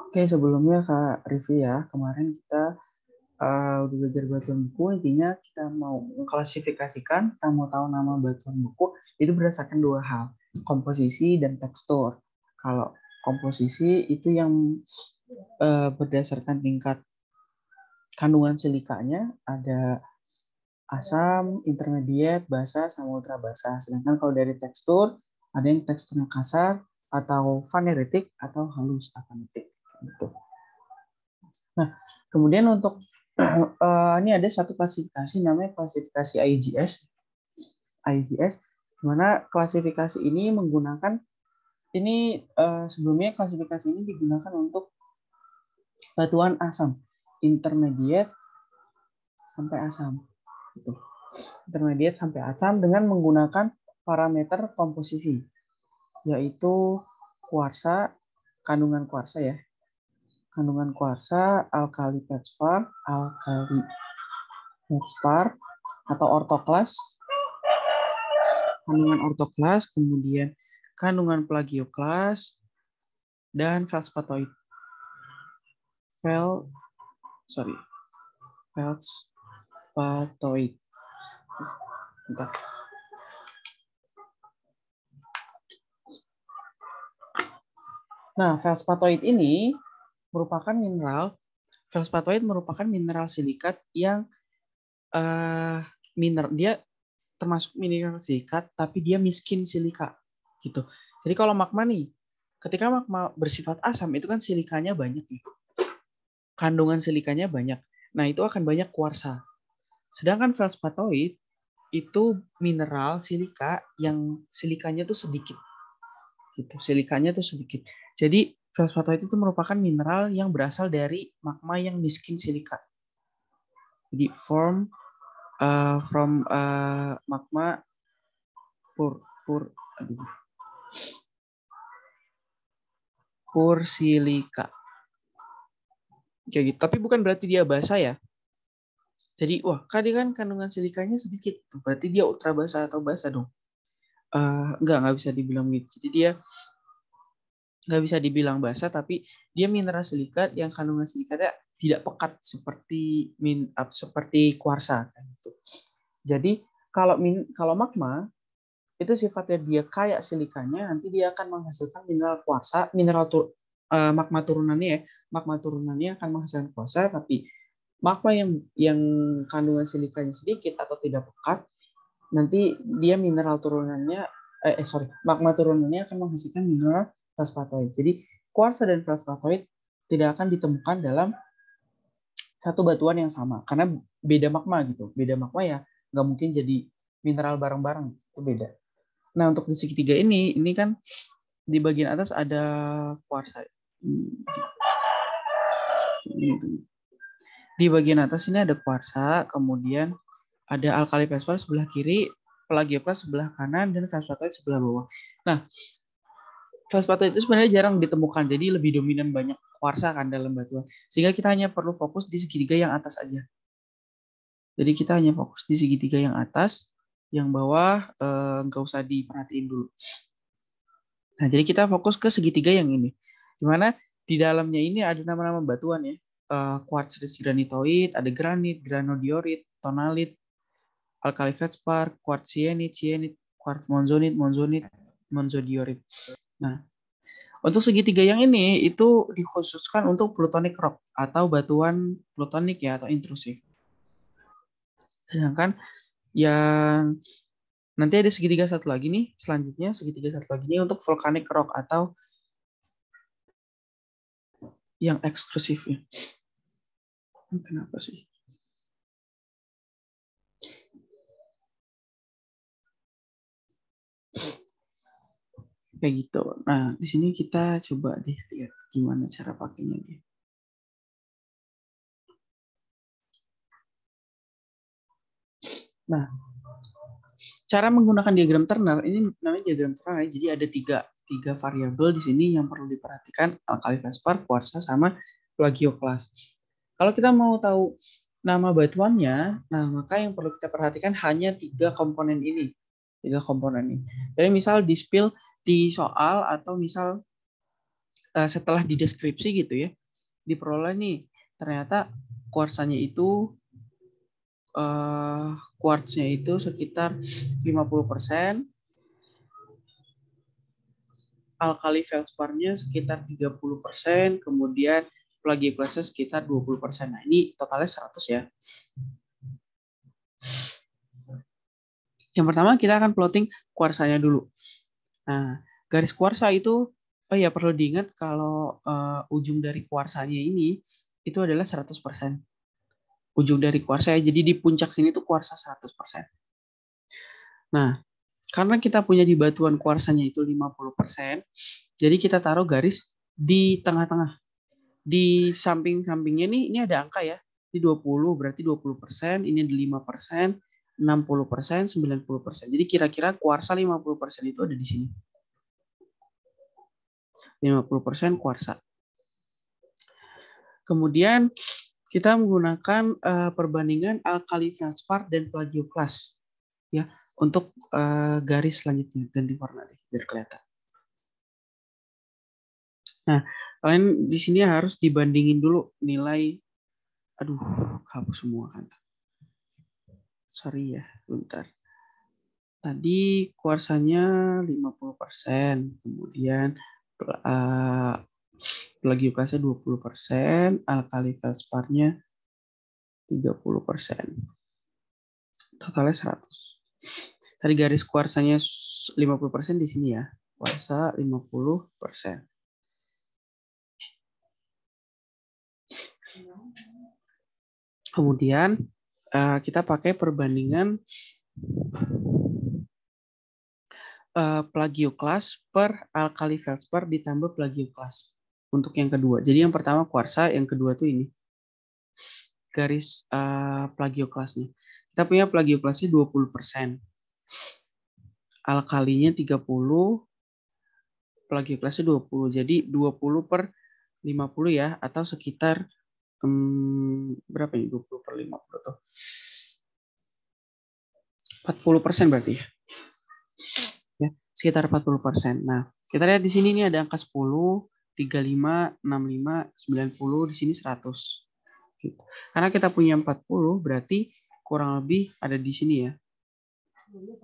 Oke, sebelumnya Kak Rivi ya, kemarin kita udah belajar batuan buku. Intinya kita mau mengklasifikasikan, kita mau tahu nama batuan buku itu berdasarkan dua hal, komposisi dan tekstur. Kalau komposisi itu yang berdasarkan tingkat kandungan silikanya, ada asam, intermediate, basa, sama ultra basa. Sedangkan kalau dari tekstur, ada yang teksturnya kasar, atau faneritik, atau halus afanitik. Gitu. Nah, kemudian untuk ini ada satu klasifikasi namanya klasifikasi IGS. IGS, di mana klasifikasi ini menggunakan sebelumnya klasifikasi ini digunakan untuk batuan asam, intermediate sampai asam. Gitu. Intermediate sampai asam dengan menggunakan parameter komposisi, yaitu kuarsa, kandungan kuarsa ya, kandungan kuarsa, alkali feldspar, atau ortoklas, kandungan ortoklas, kemudian kandungan plagioklas, dan feldspatoid. Feldspatoid. Bentar. Nah, feldspatoid ini merupakan mineral silikat yang dia termasuk mineral silikat, tapi dia miskin silika, gitu. Jadi kalau magma nih, ketika magma bersifat asam itu kan silikanya banyak nih, kandungan silikanya banyak. Nah itu akan banyak kuarsa. Sedangkan feldspatoid itu mineral silika yang silikanya tuh sedikit, gitu. Silikanya tuh sedikit. Jadi feldspatoid itu merupakan mineral yang berasal dari magma yang miskin silika. Jadi from magma pur silika. Kayak gitu. Tapi bukan berarti dia basa ya. Jadi kan kandungan silikanya sedikit, berarti dia ultra basa atau basa dong. Nggak bisa dibilang gitu. Jadi dia nggak bisa dibilang basa, tapi dia mineral silikat yang kandungan silikatnya tidak pekat seperti kuarsa. Gitu. Jadi kalau magma itu sifatnya dia kayak silikanya, nanti dia akan menghasilkan mineral kuarsa, magma turunannya akan menghasilkan kuarsa, tapi magma yang kandungan silikanya sedikit atau tidak pekat, nanti dia magma turunannya akan menghasilkan mineral feldspatoid. Jadi kuarsa dan feldspatoid tidak akan ditemukan dalam satu batuan yang sama karena beda magma gitu. Beda magma ya nggak mungkin jadi mineral bareng-bareng, itu beda. Nah, untuk di segitiga ini kan di bagian atas ada kuarsa. Di bagian atas ini ada kuarsa, kemudian ada alkali feldspar sebelah kiri, plagioklas sebelah kanan, dan feldspatoid sebelah bawah. Nah, feldspatoid itu sebenarnya jarang ditemukan, jadi lebih dominan banyak kuarsa kan dalam batuan. Sehingga kita hanya perlu fokus di segitiga yang atas aja. Jadi kita hanya fokus di segitiga yang atas, yang bawah nggak usah diperhatiin dulu. Nah, jadi kita fokus ke segitiga yang ini. Dimana di dalamnya ini ada nama-nama batuan ya. Quartz granitoid, ada granit, granodiorit, tonalit, alkali feldspar, quartz sienit, quartz monzonit, monzodiorit. Nah, untuk segitiga yang ini itu dikhususkan untuk plutonic rock atau batuan plutonik ya atau intrusif. Sedangkan yang nanti ada segitiga satu lagi nih, selanjutnya segitiga satu lagi ini untuk volcanic rock atau yang eksklusif ya. Kenapa sih? Kayak gitu. Nah, di sini kita coba deh lihat gimana cara pakainya dia. Nah, cara menggunakan diagram Turner ini namanya diagram Turner. Jadi ada tiga variabel di sini yang perlu diperhatikan, alkali feldspar, kuarsa, sama plagioklas. Kalau kita mau tahu nama batuannya, nah maka yang perlu kita perhatikan hanya tiga komponen ini. Tiga komponen ini. Jadi misal di spill di soal atau misal setelah di deskripsi gitu ya, diperoleh nih ternyata kuarsanya itu quartznya itu sekitar 50%, alkali feldsparnya sekitar 30%, kemudian plagioklasnya sekitar 20%. Nah, ini totalnya 100 ya. Yang pertama kita akan plotting kuarsanya dulu. Nah, garis kuarsa itu perlu diingat kalau ujung dari kuarsanya ini itu adalah 100%. Ujung dari kuarsa ya. Jadi di puncak sini tuh kuarsa 100%. Nah, karena kita punya di batuan kuarsanya itu 50%, jadi kita taruh garis di tengah-tengah. Di samping-sampingnya nih, ini ada angka ya. Ini 20, berarti 20%, ini ada 5%, 60%, 90%. Jadi kira-kira kuarsa 50% itu ada di sini. 50% kuarsa. Kemudian kita menggunakan perbandingan alkali feldspar dan plagioklas ya untuk garis selanjutnya, ganti warna deh biar kelihatan. Nah, kalian di sini harus dibandingin dulu nilai. Aduh, hapus semua kan. Sorry ya, bentar. Tadi kuarsanya 50%, kemudian plagioklasnya 20%, alkali feldsparnya 30%. Totalnya 100. Tadi garis kuarsanya 50% di sini ya. Kuarsa 50%. Kemudian kita pakai perbandingan plagioklas per alkali feldspar ditambah plagioklas untuk yang kedua. Jadi yang pertama kuarsa, yang kedua tuh ini garis plagioklasnya. Kita punya plagioklasnya 20%. Alkalinya 30, plagioklasnya 20. Jadi 20 per 50 ya, atau sekitar berapa ini 20 per 50 tuh? 40% berarti ya. Ya, sekitar 40%. Nah, kita lihat di sini ini ada angka 10, 35, 65, 90, di sini 100. Gitu. Karena kita punya 40, berarti kurang lebih ada di sini ya.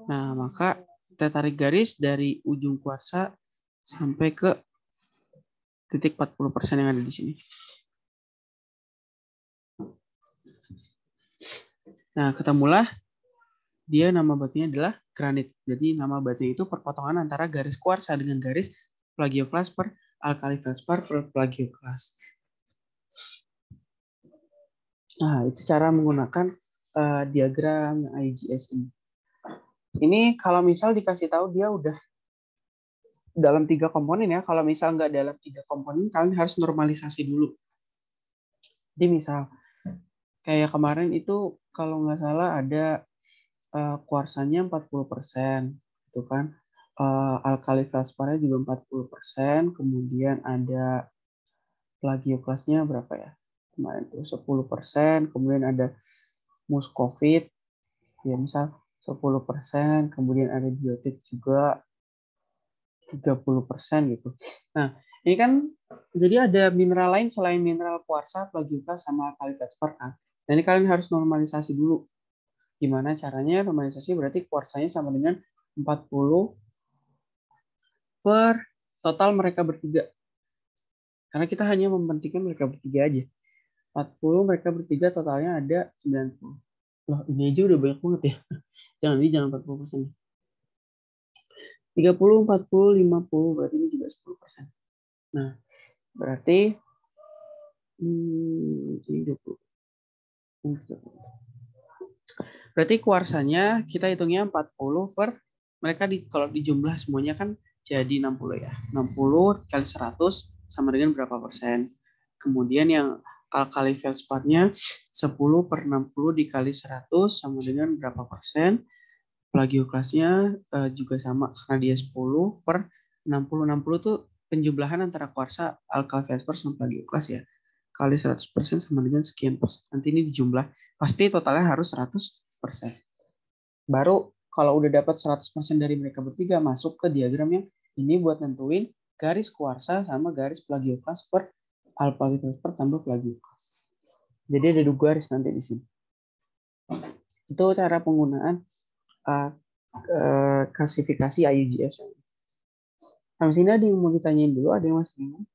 Nah, maka kita tarik garis dari ujung kuarsa sampai ke titik 40% yang ada di sini. Nah, ketemulah dia nama batunya adalah granit. Jadi nama batunya itu perpotongan antara garis kuarsa dengan garis plagioklas per alkali feldspar per plagioklas. Nah, itu cara menggunakan diagram yang IGS ini. Ini kalau misal dikasih tahu dia udah dalam 3 komponen ya. Kalau misal nggak dalam 3 komponen, kalian harus normalisasi dulu. Jadi misal kayak kemarin itu kalau nggak salah ada kuarsanya 40%, itu kan. Alkali feldsparnya juga 40%, kemudian ada plagioklasnya berapa ya? Kemarin itu 10%, kemudian ada muscovite, ya misal 10%, kemudian ada biotit juga 30% gitu. Nah, ini kan jadi ada mineral lain selain mineral kuarsa, plagioklas, sama alkali feldspar kan. Nah, ini kalian harus normalisasi dulu. Gimana caranya normalisasi? Berarti kuarsanya sama dengan 40 per total mereka bertiga. Karena kita hanya mementingkan mereka bertiga aja. 40 mereka bertiga totalnya ada 90. Loh, ini aja udah banyak banget ya. Jangan 40%. 30, 40, 50, berarti ini juga 10%. Nah, berarti ini 20. Berarti kuarsanya kita hitungnya 40 per mereka kalau dijumlah semuanya kan jadi 60 ya. 60 kali 100 sama dengan berapa persen. Kemudian yang alkali feldsparnya 10 per 60 dikali 100 sama dengan berapa persen. Plagioklasnya juga sama karena dia 10 per 60 tuh penjumlahan antara kuarsa, alkali fosfor sama plagioklas ya. Kali 100% sama dengan sekian persen. Nanti ini dijumlah, pasti totalnya harus 100%. Baru kalau udah dapat 100% dari mereka bertiga, masuk ke diagram yang ini buat nentuin garis kuarsa sama garis plagioklas per alkali fosfor tambah plagioklas. Jadi ada 2 garis nanti di sini. Itu cara penggunaan klasifikasi IUGS. Sampai sini ada yang mau ditanyain dulu? Ada yang masih bingung?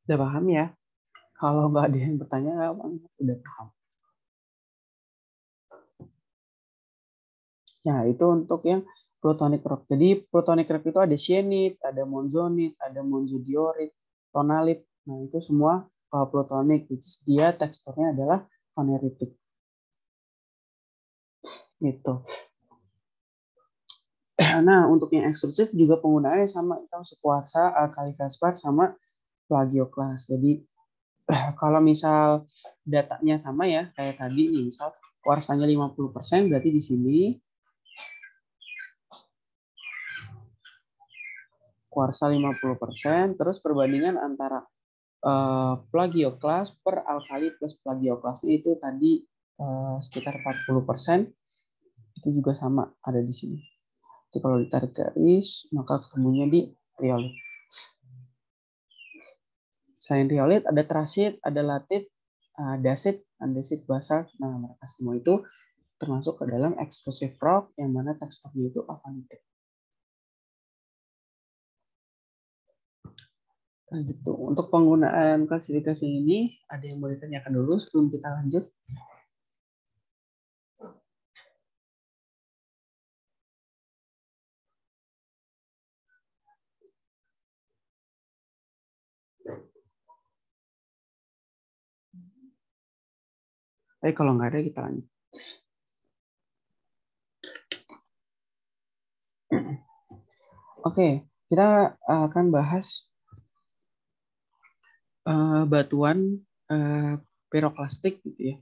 Udah paham ya? Kalau nggak ada yang bertanya, udah paham. Nah, itu untuk yang plutonic rock. Jadi plutonic rock itu ada cyanide, ada monzonite, ada monzodiorit, tonalit. Nah, itu semua plutonic. Dia teksturnya adalah faneritik. Gitu. Nah, untuk yang ekstrusif juga penggunaannya sama. Itu sekuarsa, alkali fosfor, sama plagioklas. Jadi kalau misal datanya sama ya, kayak tadi nih, misal kuarsanya 50%, berarti di sini kuarsa 50%, terus perbandingan antara plagioklas per alkali plus plagioklasnya itu tadi sekitar 40%, itu juga sama ada di sini. Jadi kalau ditarik garis, maka ketemunya di riolit. Selain riolit, ada trasit, ada latit, dasit, andesit, basalt. Nah, mereka semua itu termasuk ke dalam exclusive rock yang mana teksturnya itu avanitik. Nah, gitu. Untuk penggunaan klasifikasi ini, ada yang mau ditanyakan dulu sebelum kita lanjut? Tapi kalau nggak ada, kita lanjut. Oke, kita akan bahas batuan piroklastik gitu ya,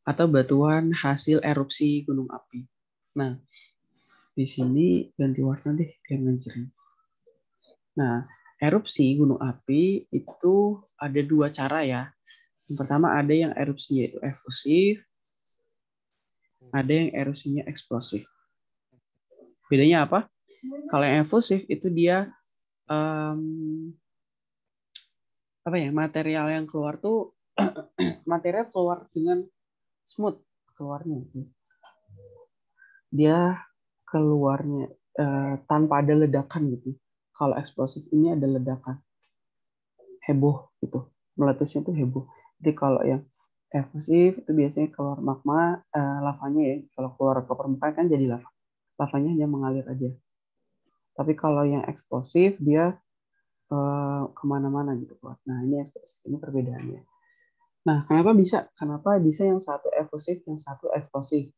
atau batuan hasil erupsi gunung api. Nah, di sini ganti warna deh biar ngejerim. Nah, erupsi gunung api itu ada 2 cara ya. Yang pertama ada yang erupsinya itu efusif, ada yang erupsinya eksplosif. Bedanya apa? Kalau yang efusif itu dia apa ya, material yang keluar tuh material keluar dengan smooth keluarnya. Dia keluarnya tanpa ada ledakan gitu. Kalau eksplosif ini ada ledakan, heboh gitu, meletusnya tuh heboh. Jadi kalau yang efusif itu biasanya keluar magma, lavanya ya. Kalau keluar ke permukaan kan jadi lava. Lavanya hanya mengalir aja. Tapi kalau yang eksplosif dia kemana-mana gitu keluar. Nah ini eksplosif, ini perbedaannya. Nah kenapa bisa? Kenapa bisa yang satu efusif, yang satu eksplosif?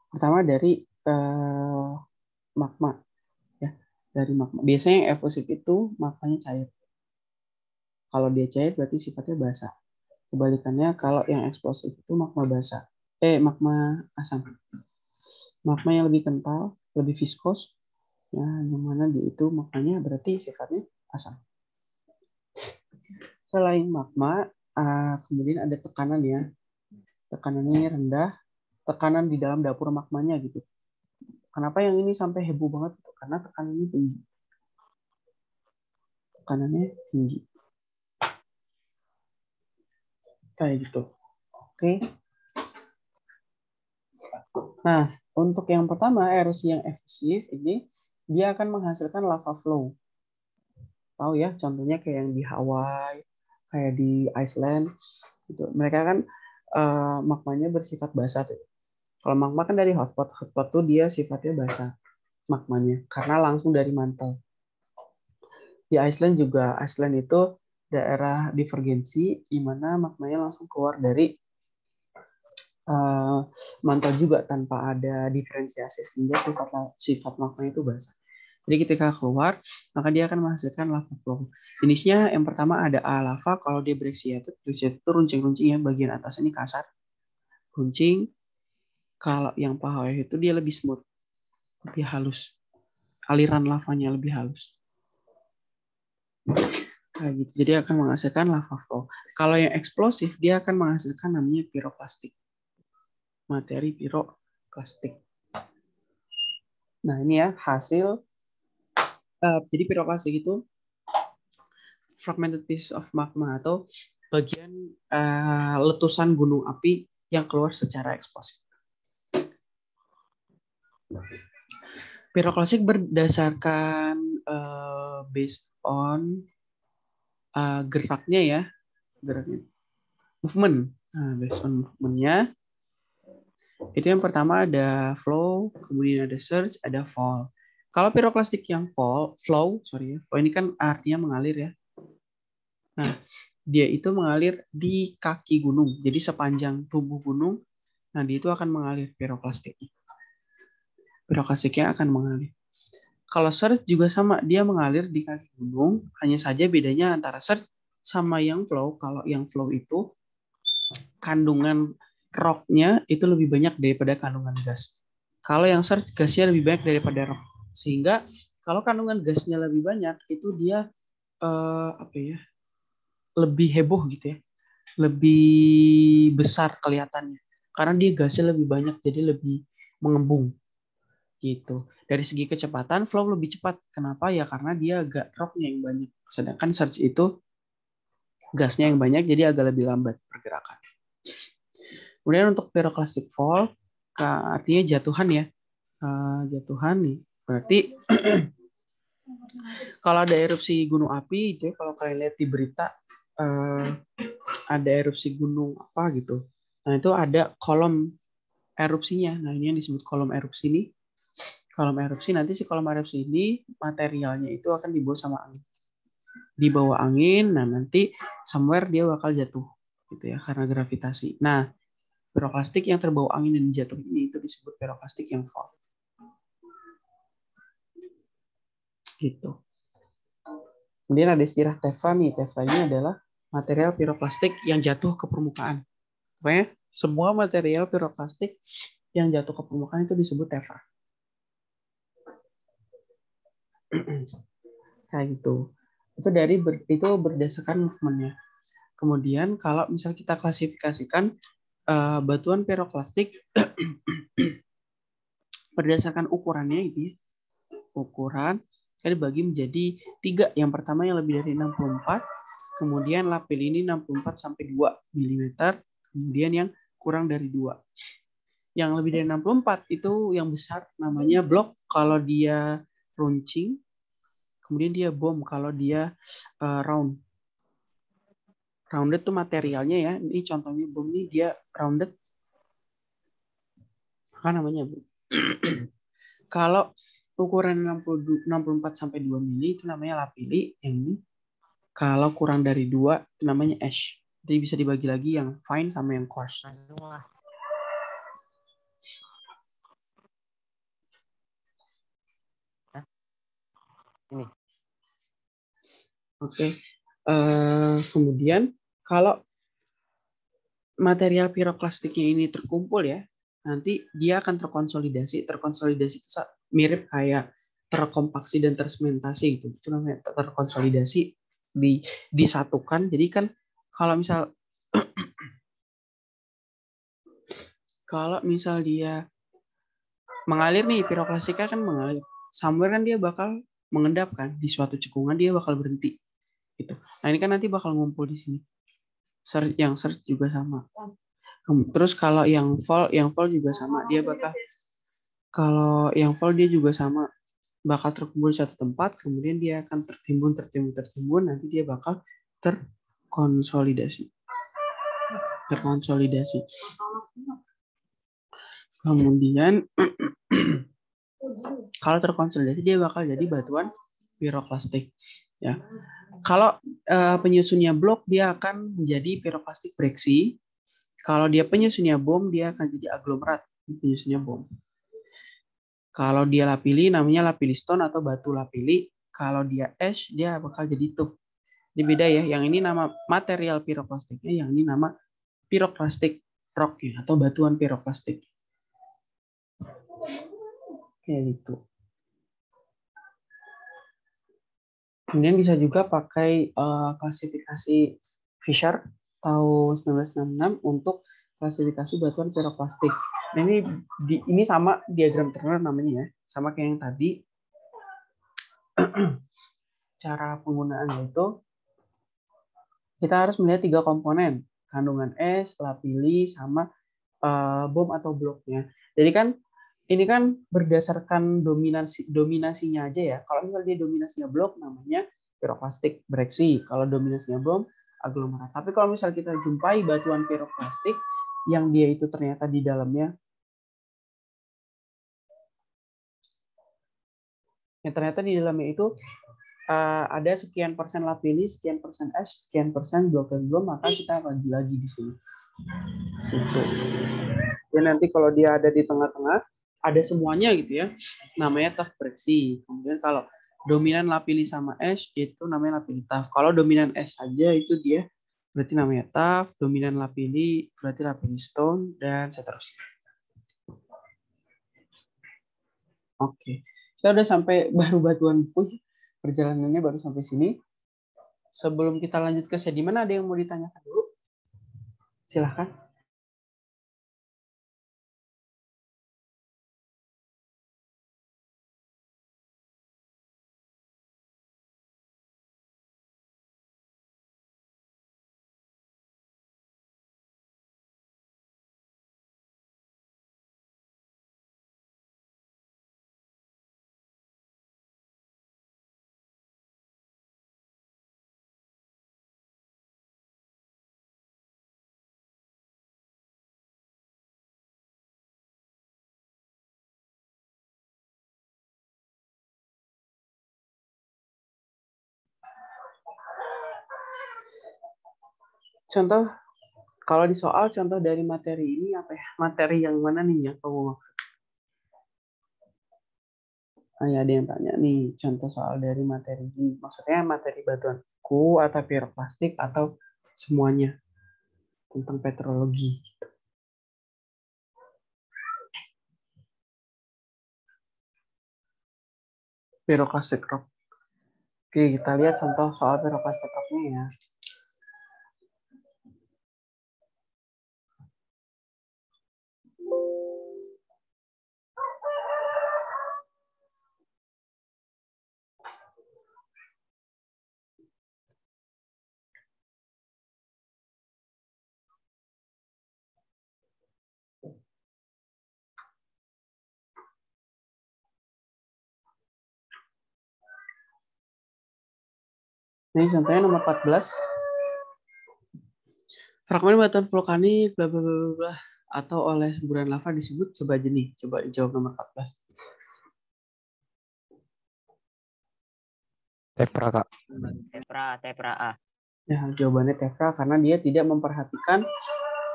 Pertama dari magma ya, dari magma. Biasanya yang efusif itu magmanya cair. Kalau dia cair berarti sifatnya basah. Kebalikannya kalau yang eksplosif itu magma basah. Magma asam. Magma yang lebih kental, lebih viskos, ya, yang mana dia itu magmanya berarti sifatnya asam. Selain magma, kemudian ada tekanan ya. Tekanannya rendah, tekanan di dalam dapur magmanya gitu. Kenapa yang ini sampai heboh banget? Karena tekanannya tinggi. Tekanannya tinggi. Kayak gitu. Oke. Nah, untuk yang pertama, erosi yang efusif ini, dia akan menghasilkan lava flow. Tahu ya, contohnya kayak yang di Hawaii, kayak di Iceland. Gitu. Mereka kan magmanya bersifat basah. Tuh. Kalau magma kan dari hotspot. Hotspot tuh dia sifatnya basah magmanya, karena langsung dari mantel. Di Iceland juga, Iceland itu daerah divergensi, di mana magmanya langsung keluar dari mantel juga tanpa ada diferensiasi, sehingga sifat magma itu basah. Jadi ketika keluar, maka dia akan menghasilkan lava flow. Jenisnya yang pertama ada A lava, kalau dia brecciated itu runcing-runcing ya, bagian atas ini kasar, runcing. Kalau yang Pahawai itu dia lebih smooth, lebih halus. Aliran lavanya lebih halus. Kayak gitu. Jadi akan menghasilkan lava flow. Kalau yang eksplosif, dia akan menghasilkan namanya piroklastik. Materi piroklastik. Nah, ini ya hasil. Jadi piroklastik itu fragmented piece of magma atau bagian letusan gunung api yang keluar secara eksplosif. Piroklastik berdasarkan based on geraknya ya, geraknya, movement. Nah, based on movementnya itu yang pertama ada flow, kemudian ada surge, ada fall. Kalau piroklastik yang flow ini kan artinya mengalir ya. Nah, dia itu mengalir di kaki gunung. Jadi sepanjang tubuh gunung, nah dia itu akan mengalir piroklastiknya. Piroklastiknya akan mengalir. Kalau surge juga sama, dia mengalir di kaki gunung, hanya saja bedanya antara surge sama yang flow. Kalau yang flow itu kandungan rocknya itu lebih banyak daripada kandungan gas. Kalau yang surge gasnya lebih banyak daripada rock. Sehingga kalau kandungan gasnya lebih banyak, itu dia lebih heboh gitu ya, lebih besar kelihatannya karena dia gasnya lebih banyak, jadi lebih mengembung gitu. Dari segi kecepatan flow lebih cepat. Kenapa ya? Karena dia agak rocknya yang banyak, sedangkan surge itu gasnya yang banyak, jadi agak lebih lambat pergerakan. Kemudian untuk piroklastik fall artinya jatuhan ya, jatuhan nih berarti kalau ada erupsi gunung api itu ya, kalau kalian lihat di berita ada erupsi gunung apa gitu. Nah, itu ada kolom erupsinya. Nah, ini yang disebut kolom erupsi ini. Kolom erupsi, nanti si kolom erupsi ini materialnya itu akan dibawa sama angin. Dibawa angin, nah nanti somewhere dia bakal jatuh gitu ya karena gravitasi. Nah, piroklastik yang terbawa angin dan jatuh ini itu disebut piroklastik yang fall. Gitu. Kemudian ada istilah tefa nih. Tefa ini adalah material piroklastik yang jatuh ke permukaan. Pokoknya semua material piroklastik yang jatuh ke permukaan itu disebut tefa. Kayak gitu. Itu berdasarkan movementnya. Kemudian kalau misal kita klasifikasikan batuan piroklastik berdasarkan ukurannya gitu ya. Ukuran kan dibagi menjadi 3. Yang pertama yang lebih dari 64, kemudian lapil ini 64 sampai 2 mm, kemudian yang kurang dari 2. Yang lebih dari 64 itu yang besar namanya blok kalau dia runcing, kemudian dia bom kalau dia round. Rounded tuh materialnya ya. Ini contohnya bom ini dia rounded. Apa namanya, Bu? Kalau ukuran 64 sampai 2 mili itu namanya lapili. Yang ini kalau kurang dari 2 itu namanya ash. Jadi bisa dibagi lagi yang fine sama yang coarse. Ini. Oke. Kemudian kalau material piroklastiknya ini terkumpul ya, nanti dia akan terkonsolidasi. Terkonsolidasi itu mirip kayak terkompaksi dan tersementasi gitu. Itu namanya terkonsolidasi, disatukan. Jadi kan kalau misal dia mengalir nih, piroklastiknya kan mengalir. Somewhere kan dia bakal mengendap kan, di suatu cekungan dia bakal berhenti gitu. Nah, ini kan nanti bakal ngumpul di sini. Yang search juga sama. Terus kalau yang fall juga sama, dia bakal juga sama, bakal terkumpul di satu tempat, kemudian dia akan tertimbun, nanti dia bakal terkonsolidasi. Kemudian kalau terkonsolidasi dia bakal jadi batuan piroklastik ya. Kalau penyusunnya blok, dia akan menjadi piroklastik breksi. Kalau dia penyusunnya bom, dia akan jadi aglomerat penyusunnya bom. Kalau dia lapili, namanya lapiliston atau batu lapili. Kalau dia ash, dia bakal jadi tuff. Ini beda ya. Yang ini nama material piroklastiknya, yang ini nama piroklastik rock ya, atau batuan piroklastik. Kayak gitu. Kemudian bisa juga pakai klasifikasi Fisher tahun 1966 untuk klasifikasi batuan piroklastik. Nah, ini sama diagram Turner namanya ya, sama kayak yang tadi. Cara penggunaannya itu kita harus melihat 3 komponen, kandungan es, lapili, sama bom atau bloknya. Jadi kan ini kan berdasarkan dominasinya aja ya. Kalau misalnya dia dominasinya blok, namanya piroklastik breksi. Kalau dominasinya bom, aglomerat. Tapi kalau misalnya kita jumpai batuan piroklastik yang dia itu ternyata di dalamnya, itu ada sekian persen lapili, sekian persen es, sekian persen blok dan bom, maka kita akan lagi di sini. Gitu. Dan nanti kalau dia ada di tengah-tengah, ada semuanya gitu ya, namanya tuff breksi. Kemudian kalau dominan lapili sama es, itu namanya lapili tuff. Kalau dominan es aja itu dia berarti namanya tuff, dominan lapili berarti lapili stone, dan seterusnya. Oke, kita udah sampai baru batuan pun, perjalanannya baru sampai sini. Sebelum kita lanjut ke sedimen, ada yang mau ditanyakan dulu? Silahkan. Contoh, kalau di soal contoh dari materi ini apa ya? Materi yang mana nih yang kamu maksud? Ya, ada yang tanya nih, contoh soal dari materi ini. Maksudnya materi batuanku atau piroklastik atau semuanya tentang petrologi. Piroklastik rock. Oke, kita lihat contoh soal piroklastik rocknya ya. Ini contohnya nomor 14. Fragmen batuan vulkanik bla bla bla bla atau oleh semburan lava disebut coba aja nih. Coba dijawab nomor 14. Tepra, Kak. Tepra A. Ya, jawabannya tefra karena dia tidak memperhatikan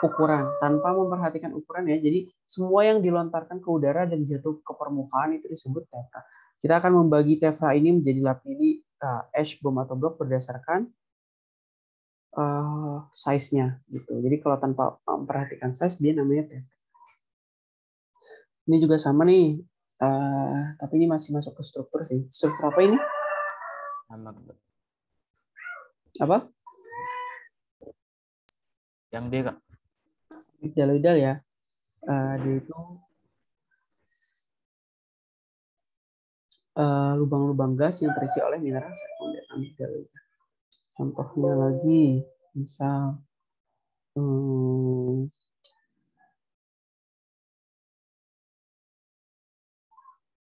ukuran. Tanpa memperhatikan ukuran ya. Jadi semua yang dilontarkan ke udara dan jatuh ke permukaan itu disebut tefra. Kita akan membagi tefra ini menjadi lapili, ash, bom atau blok berdasarkan size-nya gitu. Jadi kalau tanpa memperhatikan size dia namanya tefra. Ini juga sama nih. Tapi ini masih masuk ke struktur sih. Struktur apa ini? Apa? Yang D, Kak. Amigdaloidal ya. Dia itu lubang-lubang gas yang terisi oleh mineral sekunder amigdaloida. Contohnya lagi, misal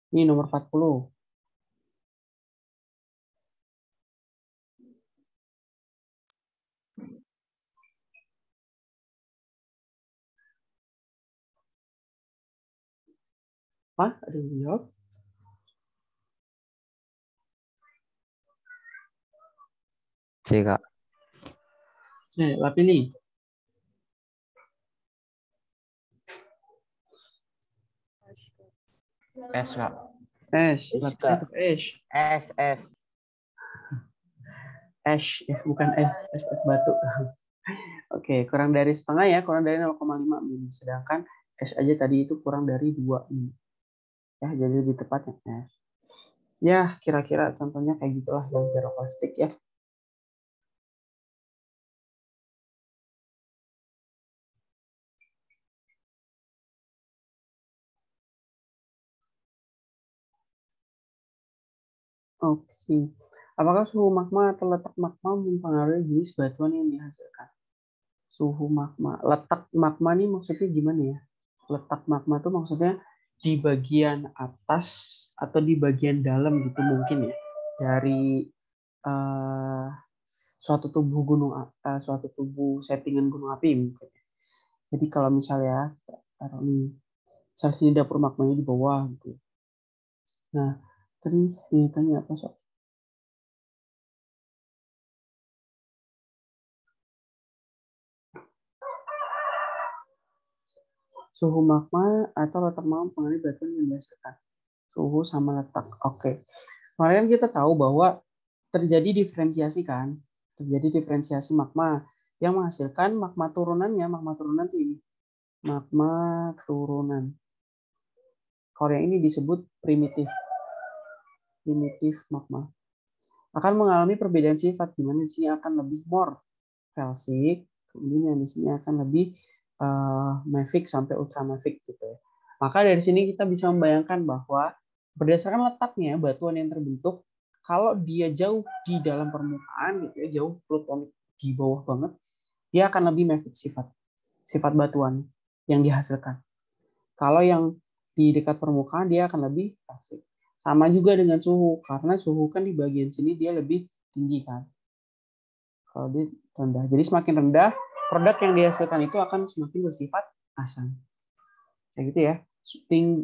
ini nomor 40. Apa? Ada yang jawab? C, Kak. Lah pilih. S, Kak. Ash, Ash, lah Kak. pilih Ash. S. Ash ya, bukan S batu. Oke, kurang dari setengah ya, kurang dari 0,5 min. Sedangkan Ash aja tadi itu kurang dari 2 min. Ya, jadi lebih tepatnya Ash. Ya, kira-kira contohnya kayak gitulah yang piroklastik ya. Oke. Apakah suhu magma atau letak magma mempengaruhi jenis batuan yang dihasilkan? Suhu magma. Letak magma ini maksudnya gimana ya? Letak magma itu maksudnya di bagian atas atau di bagian dalam gitu mungkin ya. Dari eh, suatu tubuh settingan gunung api mungkin. Jadi kalau misalnya taruh nih, misalnya sini dapur magmanya di bawah gitu. Nah, tadi ditanya apa soal suhu magma atau letak magma mempengaruhi batuan yang dihasilkan. Suhu sama letak. Oke. Kemarin kan kita tahu bahwa terjadi diferensiasi kan, terjadi diferensiasi magma yang menghasilkan magma turunannya. Magma turunan itu ini, magma turunan. Kalau yang ini disebut primitif magma. Akan mengalami perbedaan sifat, di mana di sini akan lebih more felsic, kemudian yang di sini akan lebih mafic sampai ultramafic gitu ya. Maka dari sini kita bisa membayangkan bahwa berdasarkan letaknya batuan yang terbentuk, kalau dia jauh di dalam permukaan gitu ya, jauh plutonik di bawah banget, dia akan lebih mafic sifat batuan yang dihasilkan. Kalau yang di dekat permukaan dia akan lebih felsic. Sama juga dengan suhu, karena suhu kan di bagian sini dia lebih tinggi kan. Kalau dia rendah. Jadi semakin rendah, produk yang dihasilkan itu akan semakin bersifat asam. Kayak gitu ya.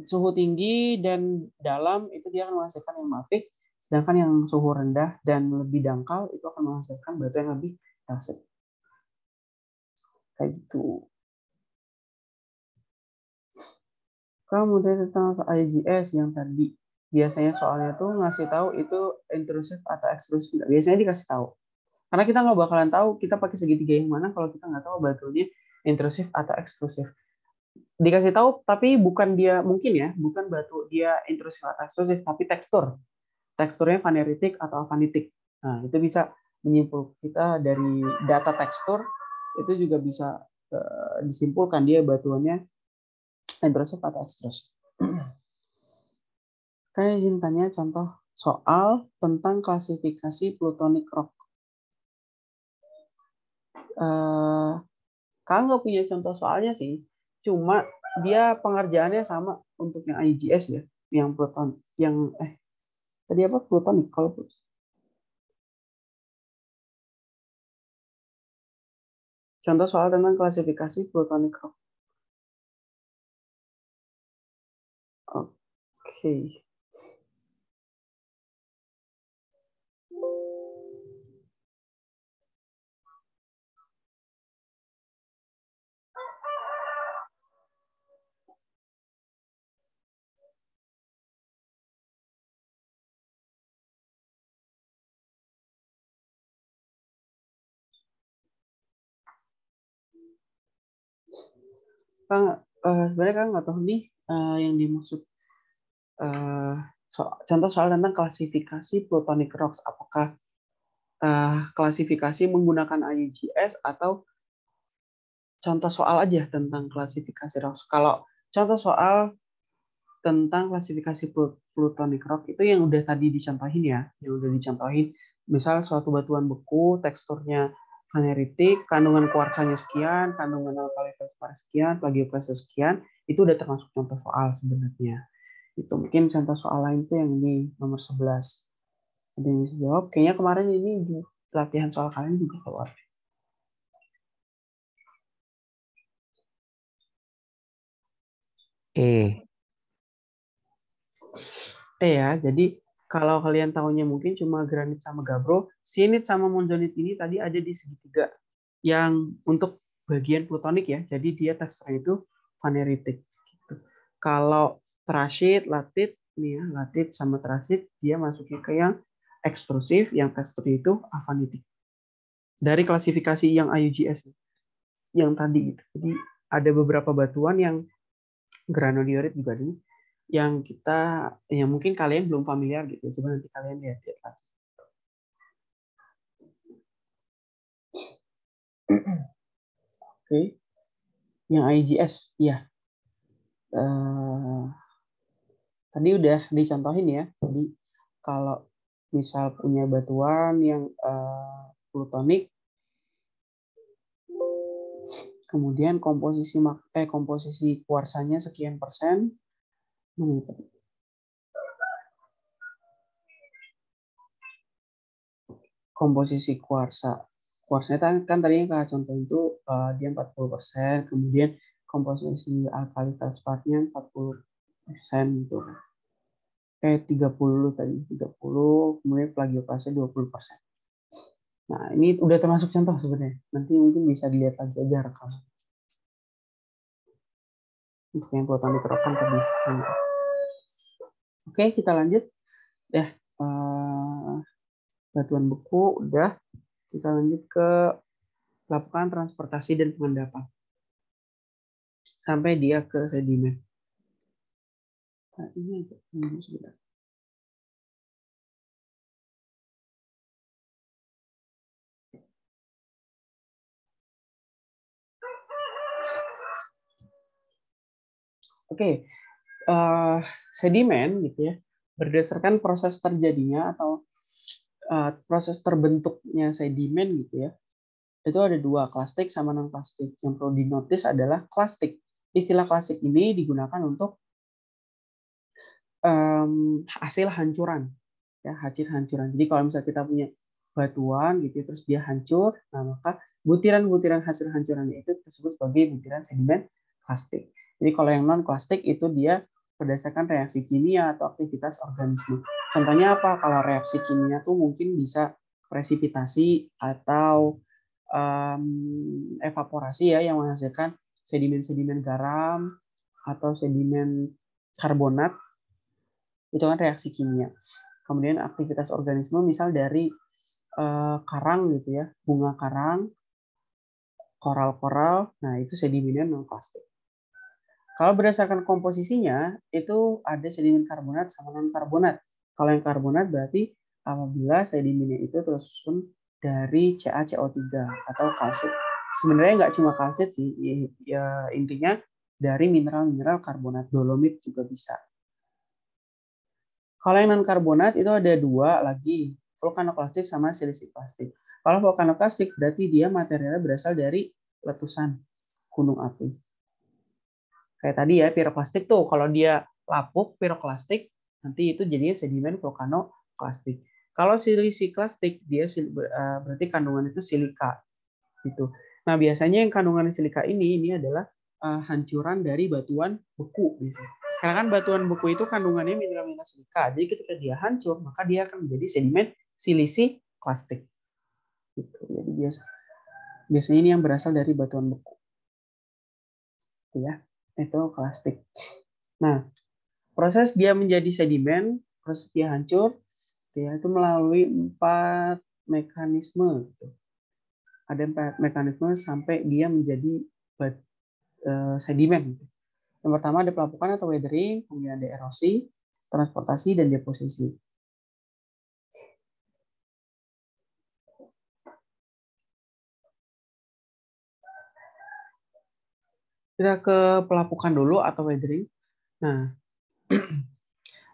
Suhu tinggi dan dalam itu dia akan menghasilkan yang mafik, sedangkan yang suhu rendah dan lebih dangkal itu akan menghasilkan batu yang lebih asam. Kayak gitu. Kemudian tentang IGS yang tadi, biasanya soalnya tuh ngasih tahu itu intrusif atau ekstrusif. Biasanya dikasih tahu. Karena kita nggak bakalan tahu kita pakai segitiga yang mana kalau kita nggak tahu batunya intrusif atau ekstrusif. Dikasih tahu, tapi bukan dia mungkin ya, bukan batu dia intrusif atau ekstrusif, tapi teksturnya vaneritik atau avanitik. Nah, itu bisa menyimpul kita dari data tekstur itu juga bisa disimpulkan dia batuannya intrusif atau ekstrusif. Kayak izin tanya contoh soal tentang klasifikasi plutonic rock. Kalian nggak punya contoh soalnya sih, cuma dia pengerjaannya sama untuk yang IGS ya, yang pluton, yang tadi apa plutonic kalau contoh soal tentang klasifikasi plutonic rock. Oke. Sebenarnya kan nggak tahu nih yang dimaksud contoh soal tentang klasifikasi plutonic rocks. Apakah klasifikasi menggunakan IGS atau contoh soal aja tentang klasifikasi rocks? Kalau contoh soal tentang klasifikasi plutonic rock itu yang udah tadi dicontohin ya, yang udah dicontohin. Misal suatu batuan beku, teksturnya vaneritik, kandungan kuarsanya sekian, kandungan alkali felspar sekian, plagioclase sekian, itu udah termasuk contoh soal sebenarnya. Itu mungkin contoh soal lain tuh yang di nomor 11. Ada yang bisa jawab. Kayaknya kemarin ini di latihan soal kalian juga keluar. E. Ya, jadi Kalau kalian tahunya mungkin cuma granit sama gabbro, sienit sama monzonit ini tadi ada di segitiga yang untuk bagian plutonik ya. Jadi dia teksturnya itu faneritik. Gitu. Kalau trasit, latit, nih ya, latit sama trasit dia masuknya ke yang ekstrusif, yang teksturnya itu afanitik. Dari klasifikasi yang IUGS yang tadi gitu. Jadi ada beberapa batuan yang granodiorit juga nih yang kita yang mungkin kalian belum familiar gitu. Coba nanti kalian lihat ya. Oke. Yang IGS ya. Tadi udah dicontohin ya. Jadi kalau misal punya batuan yang plutonik, kemudian komposisi kuarsanya sekian persen, komposisi kuarsanya kan tadi yang contoh itu dia 40%, kemudian komposisi alkali feldspatnya 40% gitu. 30 tadi, 30, kemudian plagioklasnya 20%. Nah, ini udah termasuk contoh sebenarnya. Nanti mungkin bisa dilihat lagi aja rekaman. Untuk yang plutonik rokan tadi. Oke, kita lanjut. Ya, batuan beku udah. Kita lanjut ke lakukan transportasi dan pengendapan. Sampai dia ke sedimen. Nah, ini aja. Sebentar. Oke, sedimen gitu ya, berdasarkan proses terjadinya atau proses terbentuknya sedimen gitu ya, itu ada dua, klastik sama non klastik. Yang perlu dinotis adalah klastik. Istilah klastik ini digunakan untuk hasil hancuran, ya hasil hancuran. Jadi kalau misalnya kita punya batuan gitu, terus dia hancur, nah maka butiran-butiran hasil hancurannya itu disebut sebagai butiran sedimen klastik. Jadi kalau yang non klastik itu dia berdasarkan reaksi kimia atau aktivitas organisme. Contohnya apa? Kalau reaksi kimia tuh mungkin bisa presipitasi atau evaporasi ya yang menghasilkan sedimen-sedimen garam atau sedimen karbonat, itu kan reaksi kimia. Kemudian aktivitas organisme misal dari karang gitu ya, bunga karang, koral-koral, nah itu sedimen non plastik. Kalau berdasarkan komposisinya itu ada sedimen karbonat sama non karbonat. Kalau yang karbonat berarti apabila sedimennya itu tersusun dari CaCO3 atau kalsit. Sebenarnya nggak cuma kalsit sih, ya intinya dari mineral-mineral karbonat, dolomit juga bisa. Kalau yang non karbonat itu ada dua lagi, vulkanoklastik sama silisi plastik. Kalau vulkanoklastik berarti dia materialnya berasal dari letusan gunung api. Kayak tadi ya piroklastik tuh, kalau dia lapuk piroklastik nanti itu jadinya sedimen vulkanoklastik. Kalau silisi plastik dia berarti kandungan itu silika gitu. Nah biasanya yang kandungan silika ini adalah hancuran dari batuan beku biasanya. Karena kan batuan beku itu kandungannya mineral-mineral silika. Jadi ketika dia hancur, maka dia akan menjadi sedimen silisi plastik. Gitu. Jadi biasanya ini yang berasal dari batuan beku. Ya, itu plastik. Nah, proses dia menjadi sedimen, proses dia hancur, dia itu melalui 4 mekanisme. Gitu. Ada 4 mekanisme sampai dia menjadi sedimen. Gitu. Yang pertama ada pelapukan atau weathering, kemudian ada erosi, transportasi, dan deposisi. Kita ke pelapukan dulu atau weathering. Nah,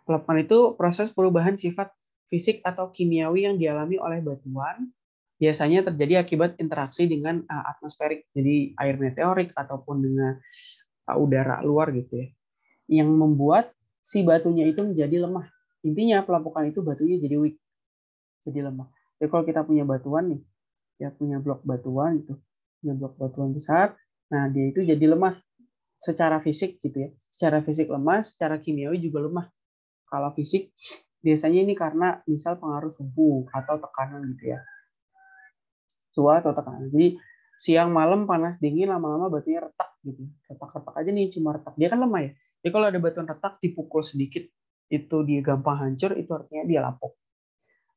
pelapukan itu proses perubahan sifat fisik atau kimiawi yang dialami oleh batuan, biasanya terjadi akibat interaksi dengan atmosferik, jadi air meteorik ataupun dengan udara luar gitu ya, yang membuat si batunya itu menjadi lemah. Intinya pelapukan itu batunya jadi weak, jadi lemah. Jadi kalau kita punya batuan nih, ya punya blok batuan itu, punya blok batuan besar, nah dia itu jadi lemah secara fisik gitu ya, secara fisik lemah, secara kimiawi juga lemah. Kalau fisik Biasanya ini karena misal pengaruh suhu atau tekanan gitu ya. Suhu atau tekanan. Jadi siang malam panas dingin lama-lama batunya retak gitu. Retak-retak aja nih cuma retak. Dia kan lemah ya. Jadi kalau ada batuan retak dipukul sedikit itu dia gampang hancur, itu artinya dia lapuk.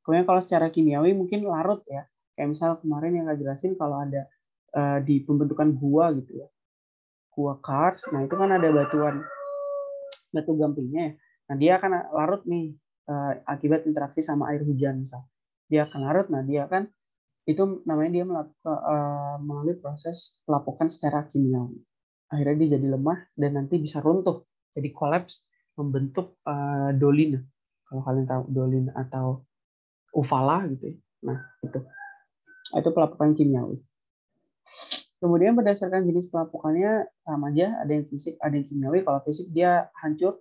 Kemudian kalau secara kimiawi mungkin larut ya. Kayak misal kemarin yang nggak jelasin kalau ada di pembentukan gua gitu ya. Gua kars, nah itu kan ada batu gampingnya ya. Nah dia akan larut nih akibat interaksi sama air hujan misal. Dia akan larut, nah dia kan itu namanya dia melalui proses pelapukan secara kimiawi. Akhirnya dia jadi lemah dan nanti bisa runtuh, jadi kolaps membentuk dolina. Kalau kalian tahu dolina atau uvala gitu ya. Nah itu pelapukan kimiawi. Kemudian berdasarkan jenis pelapukannya sama aja, ada yang fisik, ada yang kimiawi. Kalau fisik dia hancur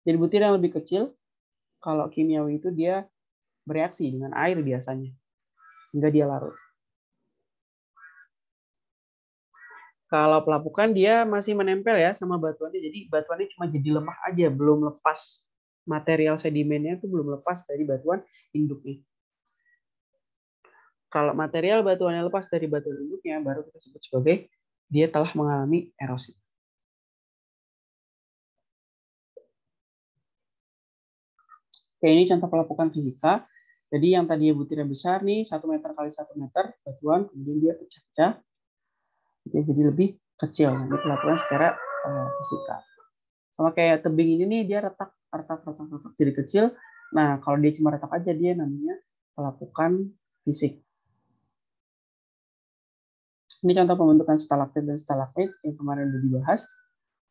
jadi butir yang lebih kecil. Kalau kimiawi itu dia bereaksi dengan air biasanya sehingga dia larut. Kalau pelapukan dia masih menempel ya sama batuannya, jadi batuannya cuma jadi lemah aja, belum lepas material sedimennya itu belum lepas dari batuan induknya. Kalau material batuannya lepas dari batuan induknya, baru kita sebut sebagai dia telah mengalami erosi. Oke, ini contoh pelapukan fisika. Jadi yang tadinya butirnya besar nih, 1 meter kali 1 meter batuan, kemudian dia pecah-pecah, dia jadi lebih kecil. Ini pelapukan secara fisika. Sama kayak tebing ini nih, dia retak jadi kecil. Nah, kalau dia cuma retak aja, dia namanya pelapukan fisik. Ini contoh pembentukan stalaktit dan stalagmit yang kemarin sudah dibahas.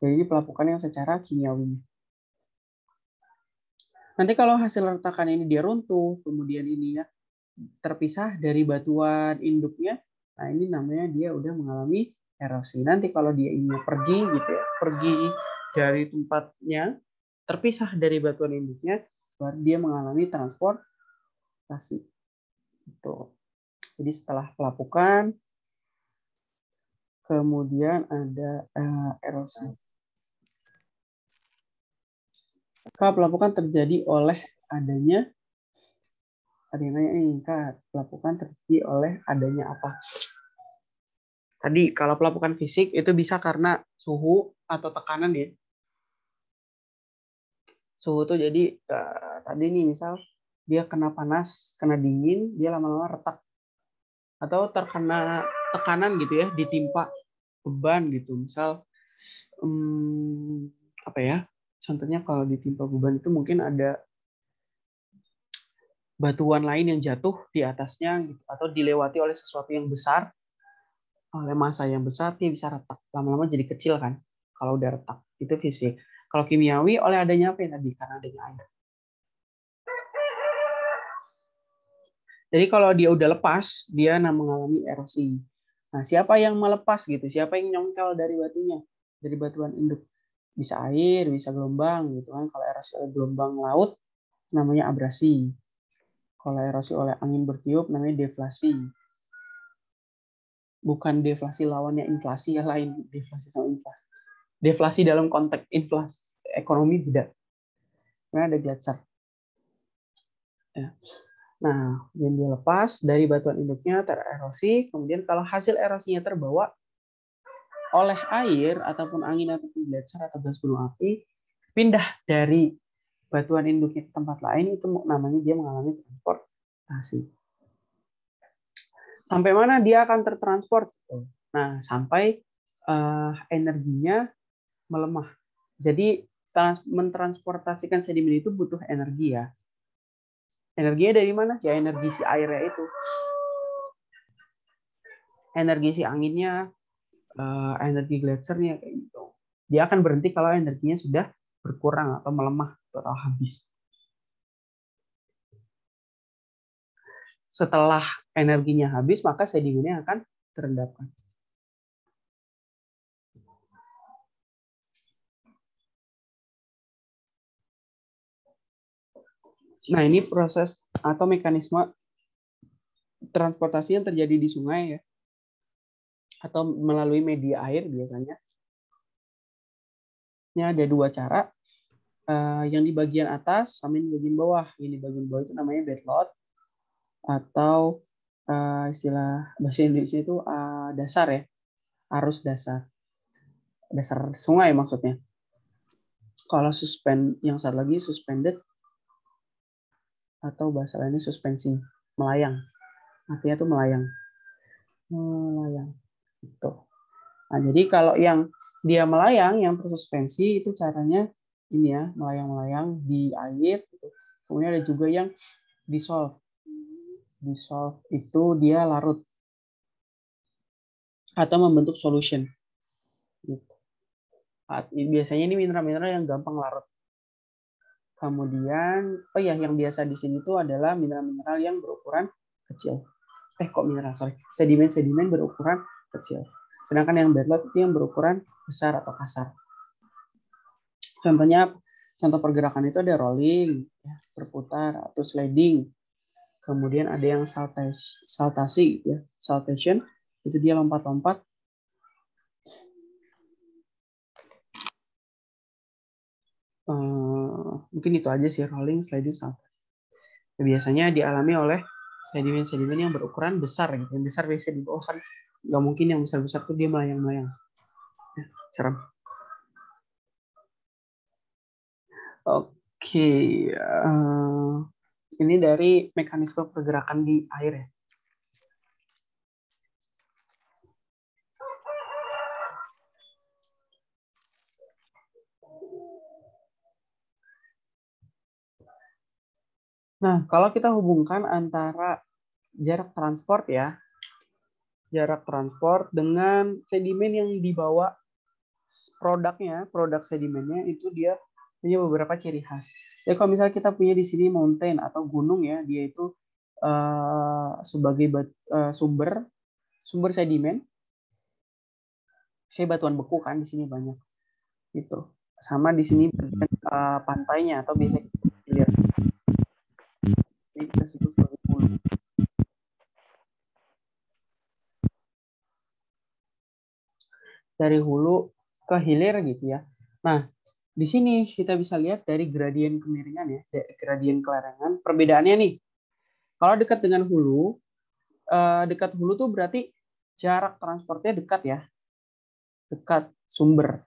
Jadi ini pelapukan yang secara kimiawi. Nanti kalau hasil retakan ini dia runtuh, kemudian ini ya terpisah dari batuan induknya, nah ini namanya dia udah mengalami erosi. Nanti kalau dia ini pergi gitu ya, pergi dari tempatnya, terpisah dari batuan induknya, baru dia mengalami transportasi. Gitu. Jadi setelah pelapukan, kemudian ada erosi. Maka pelapukan terjadi oleh adanya, ada yang nanya ini, Kak, pelapukan terjadi oleh adanya apa? Tadi kalau pelapukan fisik itu bisa karena suhu atau tekanan ya. Suhu tuh jadi tadi nih misal dia kena panas, kena dingin, dia lama-lama retak. Atau terkena tekanan gitu ya, ditimpa beban gitu. Misal apa ya? Contohnya kalau ditimpa beban itu mungkin ada batuan lain yang jatuh di atasnya gitu, atau dilewati oleh sesuatu yang besar, oleh massa yang besar, dia bisa retak. Lama-lama jadi kecil kan kalau udah retak. Itu fisik. Kalau kimiawi oleh adanya apa ya tadi? Karena adanya air. Jadi kalau dia udah lepas, dia mengalami erosi. Nah, siapa yang melepas gitu? Siapa yang nyongkel dari batunya? Dari batuan induk. Bisa air, bisa gelombang gitu kan. Kalau erosi oleh gelombang laut namanya abrasi. Kalau erosi oleh angin bertiup namanya deflasi. Bukan deflasi lawannya inflasi, ya lain deflasi sama inflasi. Deflasi dalam konteks inflasi ekonomi beda. Karena ada gletser. Ya. Nah, yang dia lepas dari batuan induknya tererosi, kemudian kalau hasil erosinya terbawa oleh air ataupun angin ataupun gletser atau gas gunung api, pindah dari batuan induknya ke tempat lain, itu namanya dia mengalami transportasi. Sampai mana dia akan tertransport? Nah, sampai energinya melemah. Jadi mentransportasikan sedimen itu butuh energi ya. Energinya dari mana? Ya energi si airnya itu. Energi si anginnya, energi gletsernya kayak gitu. Dia akan berhenti kalau energinya sudah berkurang atau melemah atau habis. Setelah energinya habis, maka sedimennya akan terendapkan. Nah, ini proses atau mekanisme transportasi yang terjadi di sungai ya, atau melalui media air biasanya. Ini ada 2 cara. yang di bagian atas sama yang di bagian bawah. Yang di bagian bawah itu namanya bedload atau istilah bahasa Indonesia itu dasar ya, arus dasar sungai maksudnya. Kalau yang satu lagi suspended atau bahasa lainnya suspensi, melayang. Artinya itu melayang. Gitu. Nah, jadi kalau yang dia melayang, yang tersuspensi itu caranya ini ya, melayang-melayang di air. Gitu. Kemudian ada juga yang dissolve. Dissolve itu dia larut atau membentuk solution. Gitu. Biasanya ini mineral-mineral yang gampang larut. Kemudian, yang biasa di sini itu adalah mineral-mineral yang berukuran kecil. Sedimen-sedimen berukuran kecil. Sedangkan yang bedload itu yang berukuran besar atau kasar. Contoh pergerakan itu ada rolling, berputar, atau sliding. Kemudian ada yang saltasi, ya, saltation, itu dia lompat-lompat. Mungkin itu aja sih, rolling, sliding, saltasi. Biasanya dialami oleh sedimen-sedimen yang berukuran besar, gitu. Yang besar biasanya di bawah kan, nggak mungkin yang besar-besar tuh dia melayang-melayang. Serem. Oke, ini dari mekanisme pergerakan di air ya. Nah, kalau kita hubungkan antara jarak transport ya, jarak transport dengan sedimen yang dibawa produk sedimennya itu dia punya beberapa ciri khas. Jadi kalau misalnya kita punya di sini mountain atau gunung ya, dia itu sebagai sumber sedimen. Saya batuan beku kan di sini banyak. Gitu. Sama di sini pantainya atau biasa kita lihat. Ini kita sebut sebagai hulu. Dari hulu ke hilir gitu ya. Nah, di sini kita bisa lihat dari gradien kemiringan ya, gradien kelerengan. Perbedaannya nih, kalau dekat dengan hulu, dekat hulu tuh berarti jarak transportnya dekat ya, dekat sumber.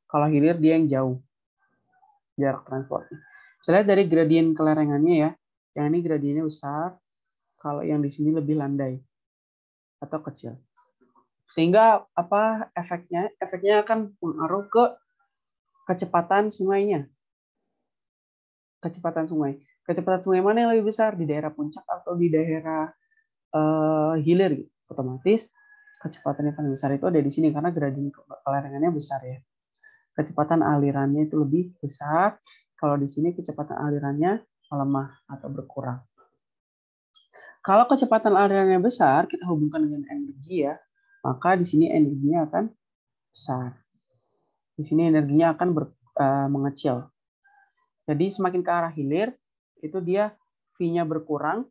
Kalau hilir dia yang jauh jarak transportnya. Saya lihat dari gradien kelerengannya ya, yang ini gradiennya besar, kalau yang di sini lebih landai atau kecil. Sehingga apa efeknya? Efeknya akan mengaruh ke kecepatan sungainya. Kecepatan sungai. Kecepatan sungai mana yang lebih besar? Di daerah puncak atau di daerah hilir? Gitu. Otomatis kecepatan yang paling besar itu ada di sini karena gradien kelerengannya besar ya. Kecepatan alirannya itu lebih besar. Kalau di sini kecepatan alirannya melemah atau berkurang. Kalau kecepatan alirannya besar, kita hubungkan dengan energi ya, maka di sini energinya akan besar. Di sini energinya akan mengecil. Jadi semakin ke arah hilir, itu dia V-nya berkurang,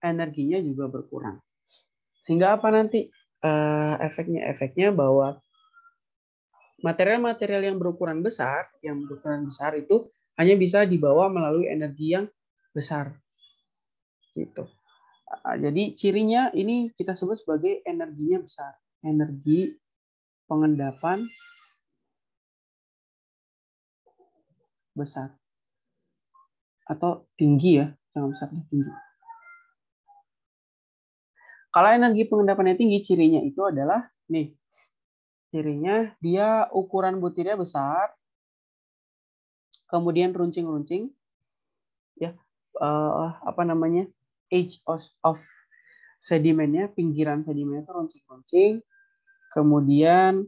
energinya juga berkurang. Sehingga apa nanti efeknya? Efeknya bahwa material-material yang berukuran besar itu hanya bisa dibawa melalui energi yang besar. Gitu. Jadi cirinya ini kita sebut sebagai energinya besar. Energi pengendapan besar. Atau tinggi ya, jangan besar, tinggi. Kalau energi pengendapannya tinggi, cirinya itu adalah nih. Cirinya dia ukuran butirnya besar, kemudian runcing-runcing, ya, age of sedimennya, pinggiran sedimennya itu runcing-runcing, kemudian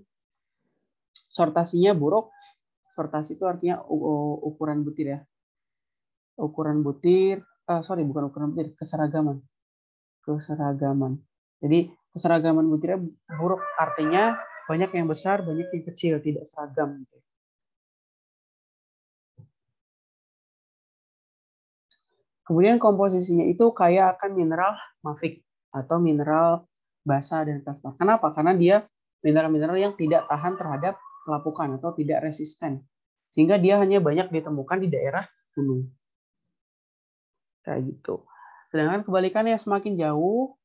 sortasinya buruk. Sortasi itu artinya ukuran butir ya, ukuran butir, bukan ukuran butir, keseragaman. Jadi keseragaman butirnya buruk, artinya banyak yang besar, banyak yang kecil, tidak seragam. Kemudian komposisinya itu kaya akan mineral mafic atau mineral basa dan plasma. Kenapa? Karena dia mineral-mineral yang tidak tahan terhadap pelapukan atau tidak resisten. Sehingga dia hanya banyak ditemukan di daerah gunung. Kayak gitu. Sedangkan kebalikannya, semakin jauh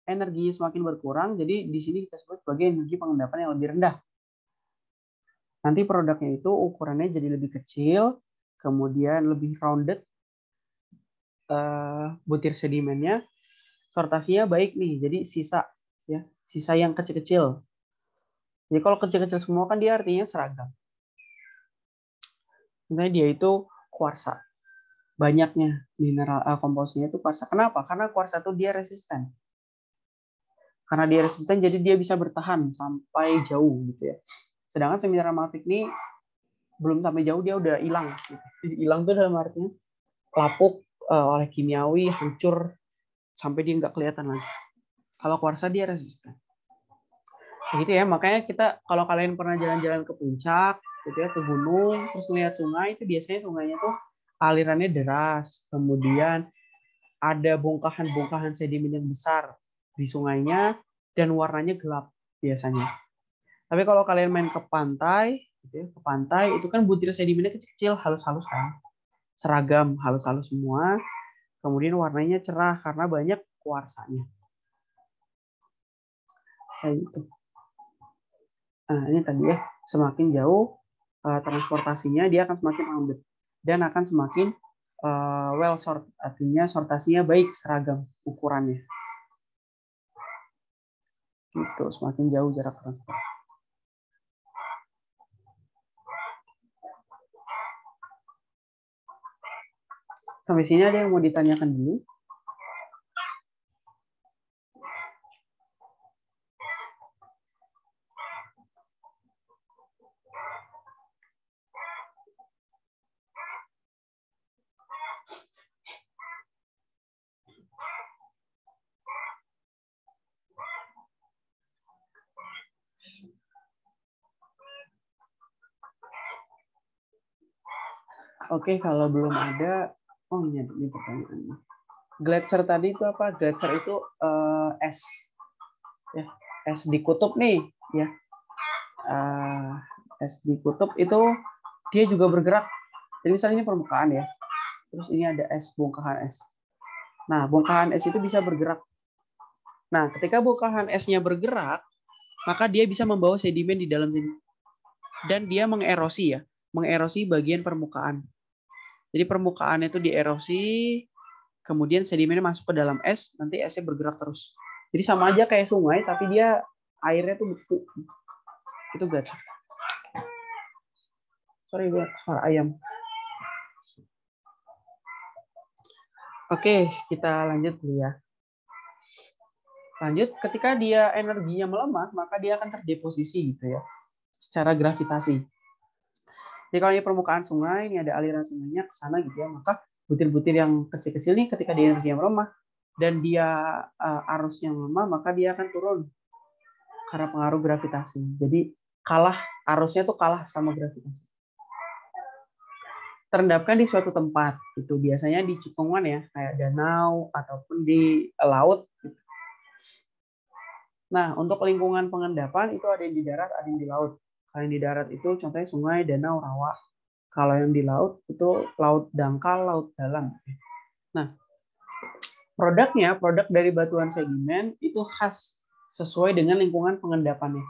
energinya semakin berkurang, jadi di sini kita sebut sebagai energi pengendapan yang lebih rendah. Nanti produknya itu ukurannya jadi lebih kecil, kemudian lebih rounded, butir sedimennya, sortasinya baik nih, jadi sisa yang kecil-kecil. Jadi kalau kecil-kecil semua kan dia artinya seragam. Misalnya dia itu kuarsa. Banyaknya mineral komposisinya itu kuarsa. Kenapa? Karena kuarsa itu dia resisten. Karena dia resisten, jadi dia bisa bertahan sampai jauh gitu ya. Sedangkan semineral mafic ini belum sampai jauh dia udah hilang. Hilang tuh dalam artinya lapuk oleh kimiawi, hancur sampai dia nggak kelihatan lagi. Kalau kuarsa dia resisten. Gitu ya, makanya kita kalau kalian pernah jalan-jalan ke puncak, gitu ya, ke gunung, terus lihat sungai, itu biasanya sungainya tuh alirannya deras, kemudian ada bongkahan-bongkahan sedimen yang besar di sungainya dan warnanya gelap biasanya. Tapi kalau kalian main ke pantai, gitu ya, ke pantai itu kan butir sedimennya kecil-kecil, halus-halus kan, seragam, halus-halus semua. Kemudian warnanya cerah karena banyak kuarsanya. Kayak gitu. Nah, ini tadi ya, semakin jauh transportasinya dia akan semakin lambat dan akan semakin well sort, artinya sortasinya baik, seragam ukurannya. Gitu, semakin jauh jarak transport. Sampai sini ada yang mau ditanyakan dulu? Oke, kalau belum ada, oh ini pertanyaannya. Gletser tadi itu apa? Gletser itu es, ya, es di kutub nih, ya. Es di kutub itu dia juga bergerak. Jadi misalnya ini permukaan ya, terus ini ada es, bongkahan es. Nah, bongkahan es itu bisa bergerak. Nah, ketika bongkahan esnya bergerak, maka dia bisa membawa sedimen di dalam sini. Dan dia mengerosi ya, mengerosi bagian permukaan. Jadi permukaannya itu dierosi, kemudian sedimennya masuk ke dalam es, nanti esnya bergerak terus. Jadi sama aja kayak sungai, tapi dia airnya tuh beku. Itu gletser. Sorry, gue suara ayam. Oke, kita lanjut dulu ya. Lanjut, ketika dia energinya melemah, maka dia akan terdeposisi gitu ya, secara gravitasi. Jadi kalau ini permukaan sungai, ini ada aliran sungainya ke sana gitu ya, maka butir-butir yang kecil-kecil nih ketika dia energinya melemah dan dia arusnya melemah, maka dia akan turun karena pengaruh gravitasi. Jadi kalah, arusnya tuh kalah sama gravitasi. Terendapkan di suatu tempat, itu biasanya di cekungan ya, kayak danau ataupun di laut. Nah, untuk lingkungan pengendapan itu ada yang di darat, ada yang di laut. Kalau yang di darat itu contohnya sungai, danau, rawa. Kalau yang di laut itu laut dangkal, laut dalam. Nah, produk dari batuan sedimen itu khas sesuai dengan lingkungan pengendapannya.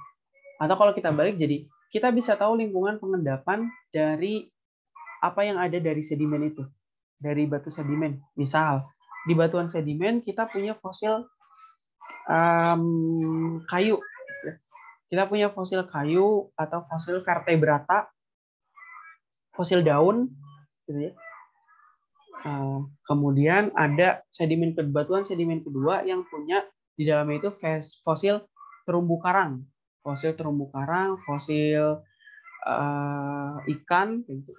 Atau kalau kita balik, jadi kita bisa tahu lingkungan pengendapan dari apa yang ada dari sedimen itu, dari batu sedimen. Misal, di batuan sedimen kita punya fosil kayu. Kita punya fosil kayu atau fosil vertebrata, fosil daun, gitu ya. Kemudian ada sedimen batuan sedimen kedua yang punya di dalamnya itu fosil terumbu karang, fosil ikan. Gitu.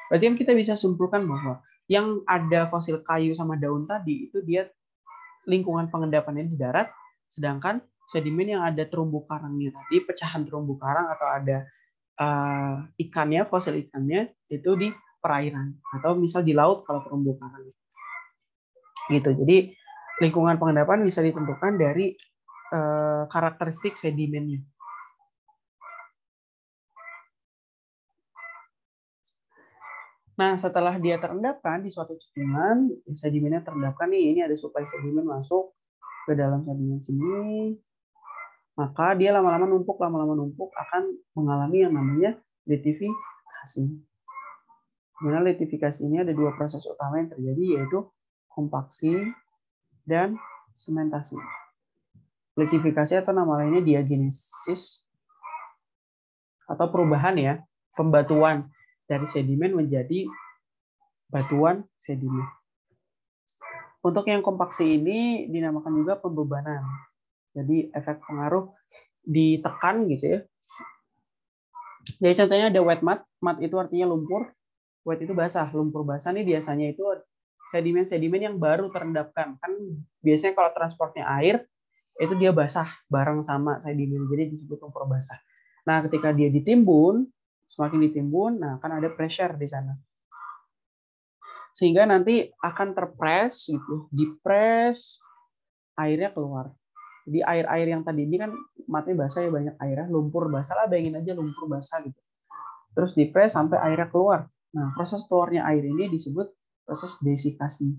Berarti kan kita bisa simpulkan bahwa yang ada fosil kayu sama daun tadi itu dia lingkungan pengendapannya di darat, sedangkan sedimen yang ada terumbu karangnya tadi, pecahan terumbu karang atau ada ikannya, fosil ikannya itu di perairan atau misal di laut kalau terumbu karang. Gitu. Jadi lingkungan pengendapan bisa ditentukan dari karakteristik sedimennya. Nah, setelah dia terendapkan di suatu cekungan, sedimennya terendapkan nih, ini ada suplai sedimen masuk ke dalam sedimen sini, maka dia lama-lama numpuk akan mengalami yang namanya litifikasi. Dimana litifikasi ini ada dua proses utama yang terjadi, yaitu kompaksi dan sementasi. Litifikasi atau nama lainnya diagenesis atau perubahan ya, pembatuan dari sedimen menjadi batuan sedimen. Untuk yang kompaksi ini dinamakan juga pembebanan. Jadi efek pengaruh ditekan gitu ya. Jadi contohnya ada wet mud. Mud itu artinya lumpur. Wet itu basah. Lumpur basah ini biasanya itu sedimen-sedimen yang baru terendapkan. Kan biasanya kalau transportnya air, itu dia basah bareng sama sedimen. Jadi disebut lumpur basah. Nah, ketika dia ditimbun, semakin ditimbun, nah akan ada pressure di sana. Sehingga nanti akan terpres gitu, dipres, airnya keluar. Jadi air-air yang tadi ini kan matnya basah ya, banyak airnya, lumpur basah lah, bayangin aja lumpur basah gitu. Terus dipres sampai airnya keluar. Nah, proses keluarnya air ini disebut proses desikasi.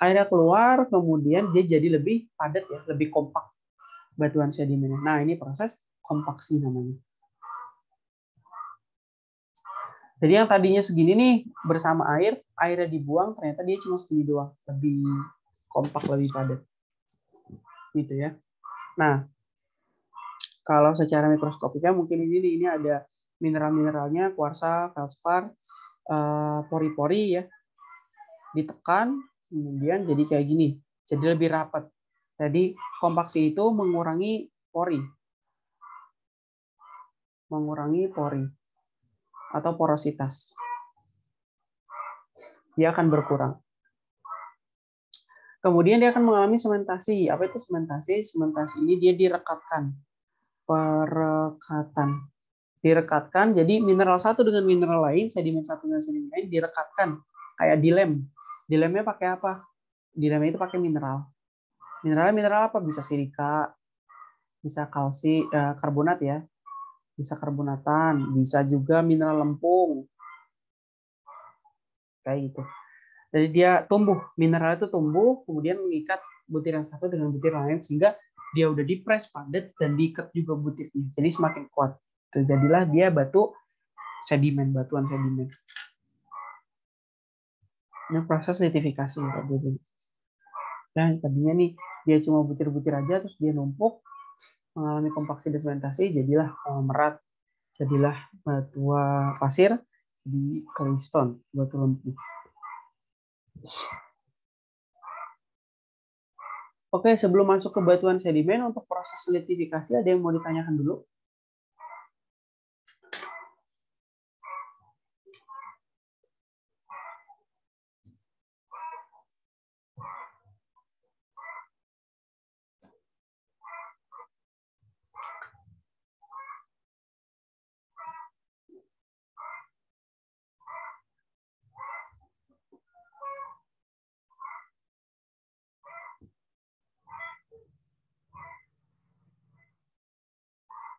Airnya keluar, kemudian dia jadi lebih padat ya, lebih kompak batuan sedimennya. Nah, ini proses kompaksi namanya. Jadi yang tadinya segini nih bersama air, airnya dibuang, ternyata dia cuma segini doang, lebih kompak, lebih padat. Gitu ya. Nah, kalau secara mikroskopiknya mungkin ini ada mineral-mineralnya, kuarsa, feldspar, pori-pori ya. Ditekan, kemudian jadi kayak gini. Jadi lebih rapat. Jadi kompaksi itu mengurangi pori. Mengurangi pori atau porositas. Dia akan berkurang. Kemudian dia akan mengalami sementasi. Apa itu sementasi? Sementasi ini dia direkatkan. Perekatan. Direkatkan, jadi mineral satu dengan mineral lain, sedimen satu dengan sedimen lain direkatkan. Kayak dilem. Dilemnya pakai apa? Dilemnya itu pakai mineral. Mineralnya mineral apa? Bisa silika, bisa kalsi, karbonat ya. Bisa karbonatan, bisa juga mineral lempung. Kayak gitu. Jadi dia tumbuh, mineral itu tumbuh, kemudian mengikat butir yang satu dengan butir lain, sehingga dia udah dipres padat dan diikat juga butirnya. Jadi semakin kuat. Terjadilah dia batu sedimen, batuan sedimen. Ini proses litifikasi. Dan tadinya nih dia cuma butir-butir aja, terus dia numpuk, mengalami kompaksi dan sementasi, jadilah konglomerat, jadilah batuan pasir di claystone, batu lembu. Oke, sebelum masuk ke batuan sedimen, untuk proses litifikasi ada yang mau ditanyakan dulu?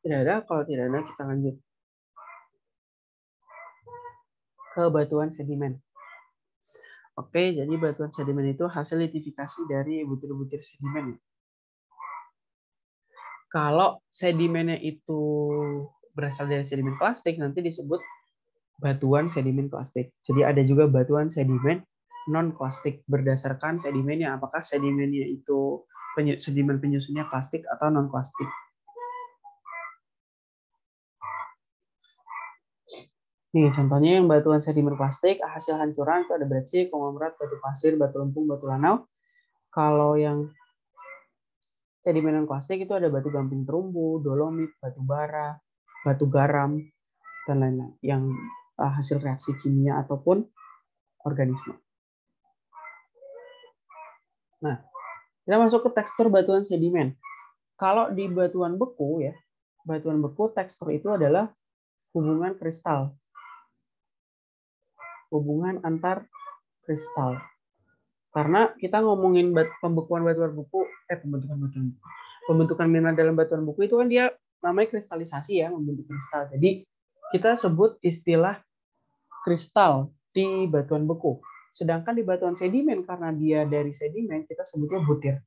Tidak ada, kalau tidak ada kita lanjut ke batuan sedimen. Oke, jadi batuan sedimen itu hasil litifikasi dari butir-butir sedimen. Kalau sedimennya itu berasal dari sedimen plastik, nanti disebut batuan sedimen plastik. Jadi ada juga batuan sedimen non-plastik berdasarkan sedimennya. Apakah sedimennya itu sedimen penyusunnya plastik atau non-plastik. Nih, contohnya yang batuan sedimen plastik, hasil hancuran itu ada berarti konglomerat, batu pasir, batu lempung, batu lanau. Kalau yang sedimen non-plastik itu ada batu gamping terumbu, dolomit, batu bara, batu garam, dan lain-lain. Yang hasil reaksi kimia ataupun organisme. Nah, kita masuk ke tekstur batuan sedimen. Kalau di batuan beku ya, batuan beku tekstur itu adalah hubungan kristal. Hubungan antar kristal. Karena kita ngomongin pembekuan batuan beku, pembentukan mineral dalam batuan beku itu kan dia namanya kristalisasi ya, membentuk kristal. Jadi kita sebut istilah kristal di batuan beku. Sedangkan di batuan sedimen, karena dia dari sedimen, kita sebutnya butir.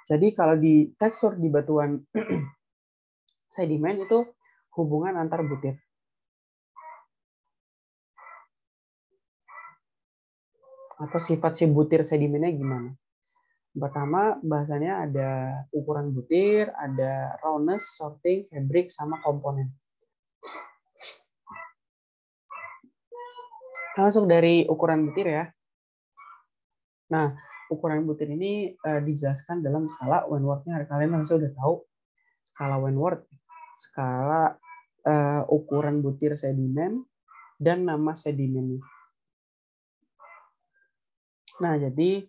Jadi kalau di tekstur di batuan sedimen itu hubungan antar butir. Atau sifat si butir sedimennya gimana? Pertama, bahasanya ada ukuran butir, ada roundness, sorting, fabric, sama komponen. Masuk dari ukuran butir ya. Nah, ukuran butir ini dijelaskan dalam skala Wentworth-nya. Kalian harusnya udah tahu skala Wentworth, skala ukuran butir sedimen dan nama sedimennya. Nah, jadi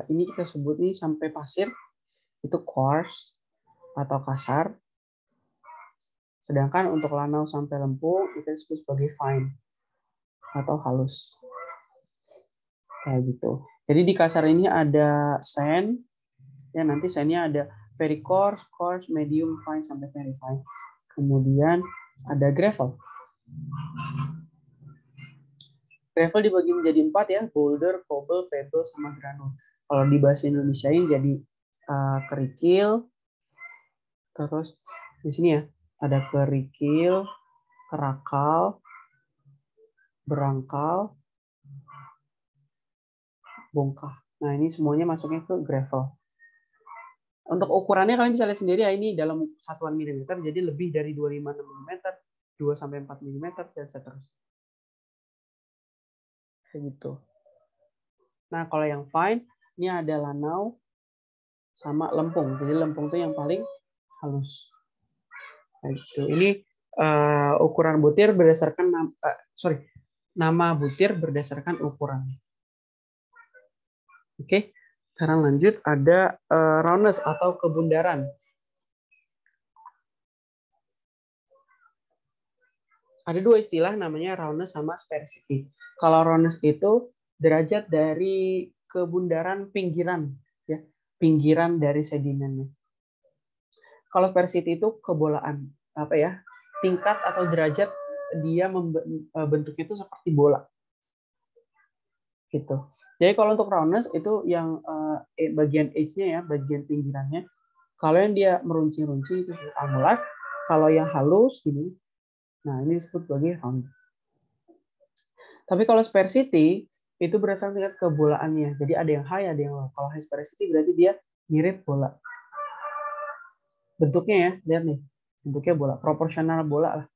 ini kita sebut nih sampai pasir itu coarse atau kasar. Sedangkan untuk lanau sampai lempung itu disebut sebagai fine atau halus. Kayak gitu. Jadi di kasar ini ada sand, ya nanti sandnya ada very coarse, coarse, medium, fine, sampai very fine. Kemudian ada gravel. Gravel dibagi menjadi 4 ya, boulder, cobble, pebble, sama granul. Kalau di bahasa Indonesia ini jadi kerikil, terus di sini ya ada kerikil, kerakal, berangkal, bongkah. Nah, ini semuanya masuknya ke gravel. Untuk ukurannya kalian bisa lihat sendiri ya, ini dalam satuan milimeter, jadi lebih dari 256 mm, 2-4 mm, dan seterusnya. Kayak gitu. Nah, kalau yang fine, ini ada lanau sama lempung. Jadi lempung itu yang paling halus. Kayak gitu. Ini ukuran butir berdasarkan nama butir berdasarkan ukurannya. Oke, sekarang lanjut ada roundness atau kebundaran. Ada dua istilah namanya roundness sama sphericity. Kalau roundness itu derajat dari kebundaran pinggiran, ya, pinggiran dari sedimennya. Kalau sphericity itu kebolaan, apa ya? Tingkat atau derajat dia bentuknya itu seperti bola. Gitu. Jadi kalau untuk roundness itu yang bagian edge-nya ya, bagian pinggirannya. Kalau yang dia meruncing-runcing itu disebut angular. Kalau yang halus gini, nah ini disebut sebagai round. Tapi kalau sphericity itu berdasarkan tingkat kebolaannya. Jadi ada yang high, ada yang low. Kalau high sphericity berarti dia mirip bola. Bentuknya ya, lihat nih. Bentuknya bola, proporsional bola lah.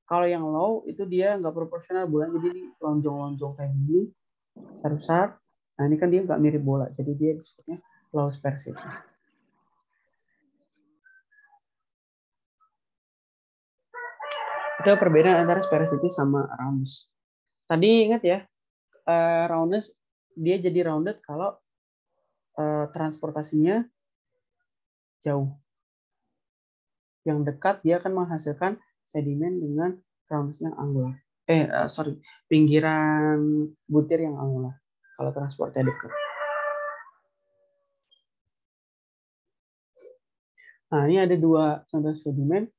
Kalau yang low itu dia nggak proporsional bola, jadi lonjong-lonjong kayak gini. Besar. Nah ini kan dia nggak mirip bola, jadi dia disebutnya low sphericity. Itu perbedaan antara sphericity sama roundness. Tadi ingat ya, roundness dia jadi rounded kalau transportasinya jauh. Yang dekat dia akan menghasilkan sedimen dengan roundness yang angular. Pinggiran butir yang angular. Kalau transportnya dekat. Nah, ini ada dua contoh sedimen.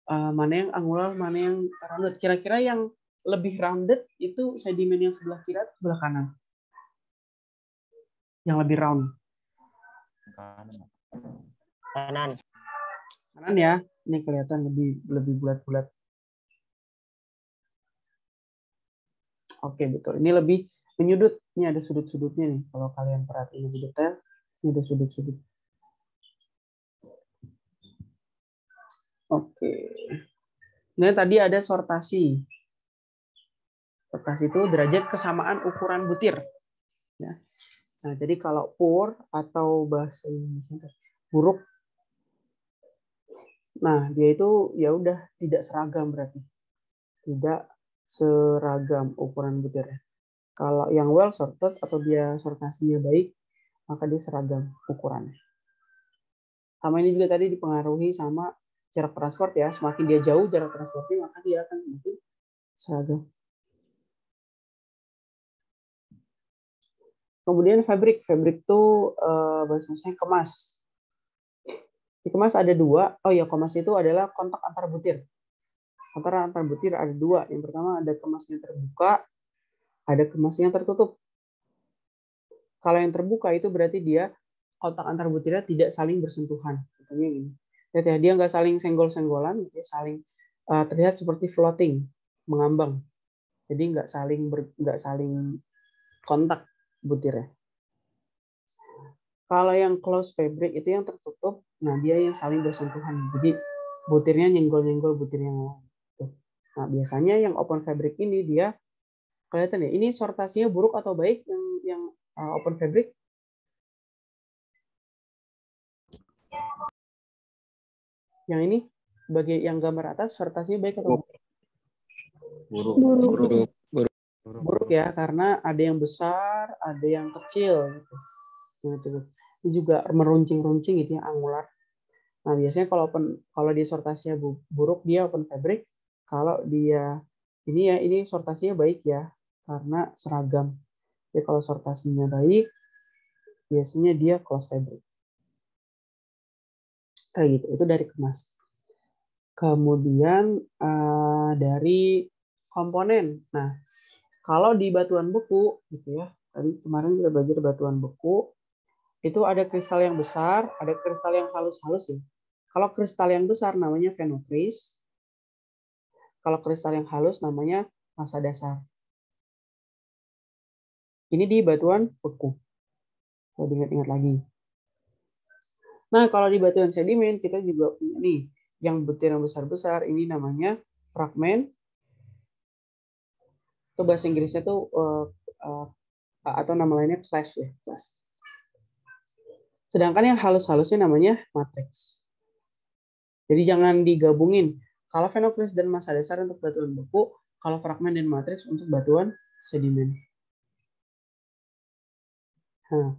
Mana yang angular, mana yang rounded. Kira-kira yang lebih rounded itu sedimen yang sebelah kiri atau sebelah kanan? Yang lebih round. Kanan. Kanan ya. Ini kelihatan lebih bulat-bulat. Oke, betul. Ini lebih menyudut. Ini ada sudut-sudutnya nih. Kalau kalian perhatiin lebih detail, ini ada sudut-sudut. Oke. Nah, tadi ada sortasi. Sortasi itu derajat kesamaan ukuran butir. Ya. Nah, jadi kalau poor atau bahasa Indonesia buruk, nah dia itu ya udah tidak seragam berarti. Tidak seragam ukuran butirnya. Kalau yang well sorted atau dia sortasinya baik, maka dia seragam ukurannya. Sama ini juga tadi dipengaruhi sama jarak transport ya. Semakin dia jauh jarak transportnya, maka dia akan semakin seragam. Kemudian fabric itu bahasanya kemas. Di kemas ada dua. Oh ya, kemas itu adalah kontak antar butir. Antara antar butir ada dua. Yang pertama ada kemasnya terbuka, ada kemasnya tertutup. Kalau yang terbuka itu berarti dia kontak antar butirnya tidak saling bersentuhan. Contohnya ini. Lihat ya, dia nggak saling senggol-senggolan, dia saling terlihat seperti floating, mengambang. Jadi nggak saling kontak butirnya. Kalau yang closed fabric itu yang tertutup, nah dia yang saling bersentuhan. Jadi butirnya nyenggol-nyenggol butir yang lain. Nah biasanya yang open fabric ini dia kelihatan ya, ini sortasinya buruk atau baik yang open fabric? Yang ini sebagai yang gambar atas sortasinya baik atau buruk? Buruk ya, karena ada yang besar, ada yang kecil gitu. Ini juga meruncing-runcing gitu ya, angular. Nah, biasanya kalau dia sortasinya buruk dia open fabric. Kalau dia ini sortasinya baik ya, karena seragam. Jadi kalau sortasinya baik, biasanya dia closed fabric. Kayak gitu, itu dari kemas. Kemudian dari komponen. Nah, kalau di batuan beku gitu ya, tadi kemarin kita belajar batuan beku, itu ada kristal yang besar, ada kristal yang halus-halus ya. Kalau kristal yang besar namanya phenocryst, kalau kristal yang halus namanya massa dasar. Ini di batuan beku. Kalau diingat-ingat lagi. Nah, kalau di batuan sedimen kita juga punya nih yang butir yang besar-besar, ini namanya fragmen. Itu bahasa Inggrisnya tuh atau nama lainnya clast ya, clast. Sedangkan yang halus-halusnya namanya matrix. Jadi jangan digabungin. Kalau phenocryst dan massa dasar untuk batuan beku, kalau fragmen dan matriks untuk batuan sedimen. Nah,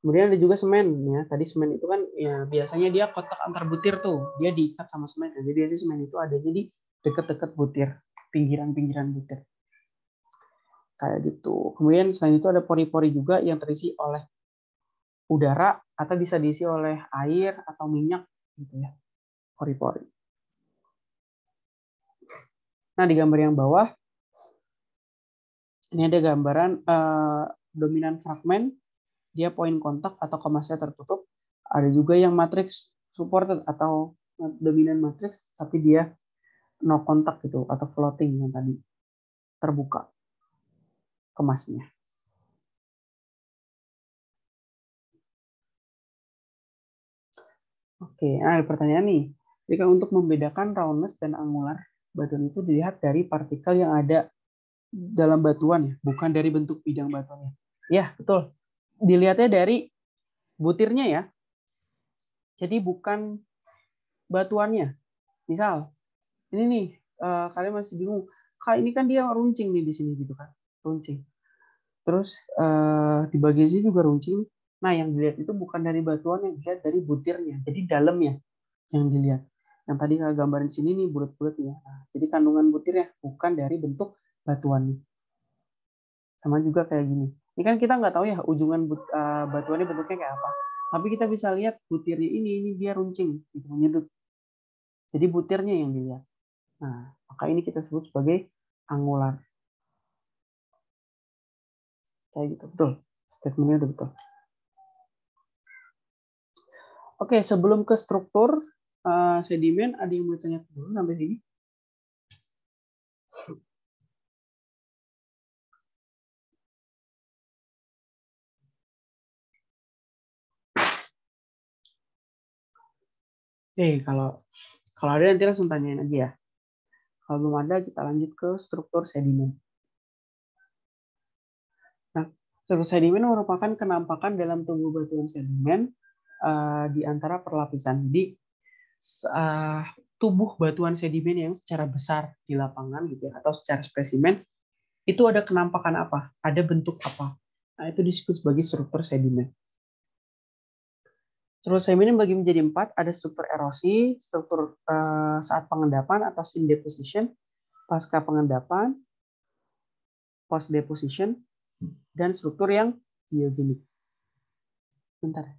kemudian ada juga semen ya. Tadi semen itu kan ya biasanya dia kotak antar butir tuh, dia diikat sama semen. Jadi biasanya semen itu ada jadi dekat-dekat butir, pinggiran-pinggiran butir. Kayak gitu. Kemudian selain itu ada pori-pori juga yang terisi oleh udara atau bisa diisi oleh air atau minyak gitu ya. Pori-pori. Nah, di gambar yang bawah ini ada gambaran dominan fragmen, dia poin kontak atau kemasnya tertutup. Ada juga yang matrix supported atau dominan matrix, tapi dia no kontak gitu atau floating yang tadi terbuka kemasnya. Oke, nah ada pertanyaan nih. Jika untuk membedakan roundness dan angular, batuan itu dilihat dari partikel yang ada dalam batuan ya, bukan dari bentuk bidang batuannya. Ya, betul. Dilihatnya dari butirnya ya. Jadi bukan batuannya. Misal, ini nih, kalian masih bingung. Kak, ini kan dia runcing nih di sini gitu kan. Runcing. Terus di bagian sini juga runcing. Nah, yang dilihat itu bukan dari batuan, yang dilihat dari butirnya. Jadi dalamnya yang dilihat. Yang tadi saya gambarin sini nih bulat-bulatnya. Nah, jadi kandungan butirnya bukan dari bentuk batuannya. Sama juga kayak gini. Ini kan kita nggak tahu ya ujungan batuannya bentuknya kayak apa. Tapi kita bisa lihat butirnya ini dia runcing, gitu, menyedut. Jadi butirnya yang dilihat. Nah, maka ini kita sebut sebagai angular. Kayak gitu, betul. Statementnya udah betul. Oke, sebelum ke struktur sedimen, ada yang mau tanya dulu sampai sini? Oke, kalau ada nanti langsung tanyain aja ya. Kalau belum ada, kita lanjut ke struktur sedimen. Nah, struktur sedimen merupakan kenampakan dalam tubuh batuan sedimen di antara perlapisan. Jadi, tubuh batuan sedimen yang secara besar di lapangan gitu ya, atau secara spesimen, itu ada kenampakan apa? Ada bentuk apa? Nah, itu disebut sebagai struktur sedimen. Struktur sedimen bagi menjadi 4, ada struktur erosi, struktur saat pengendapan atau sin deposition, pasca pengendapan, post deposition, dan struktur yang biogenik. Bentar.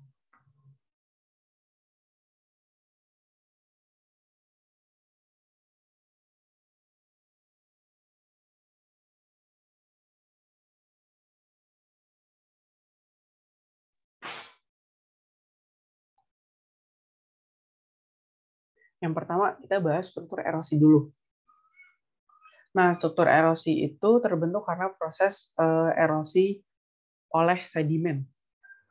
Yang pertama kita bahas struktur erosi dulu. Nah, struktur erosi itu terbentuk karena proses erosi oleh sedimen.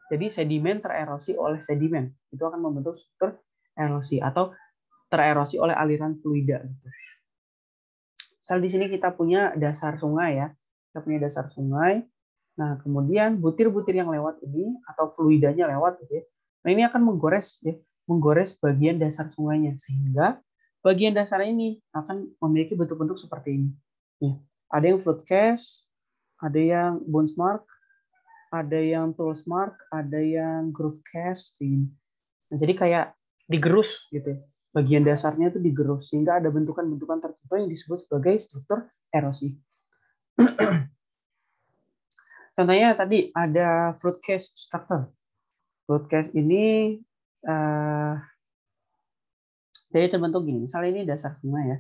Jadi sedimen tererosi oleh sedimen. Itu akan membentuk struktur erosi atau tererosi oleh aliran fluida. Misal di sini kita punya dasar sungai ya. Kita punya dasar sungai. Nah, kemudian butir-butir yang lewat ini atau fluidanya lewat gitu ya. Nah, ini akan menggores ya, menggores bagian dasar sungainya sehingga bagian dasar ini akan memiliki bentuk-bentuk seperti ini. Ya. Ada yang flood cast, ada yang bounce mark, ada yang tools mark, ada yang groove cast. Nah, jadi kayak digerus gitu ya. Bagian dasarnya itu digerus sehingga ada bentukan-bentukan tertentu yang disebut sebagai struktur erosi. Contohnya tadi ada flood cast structure. Flood cast ini jadi terbentuk gini. Misalnya ini dasar sungai ya.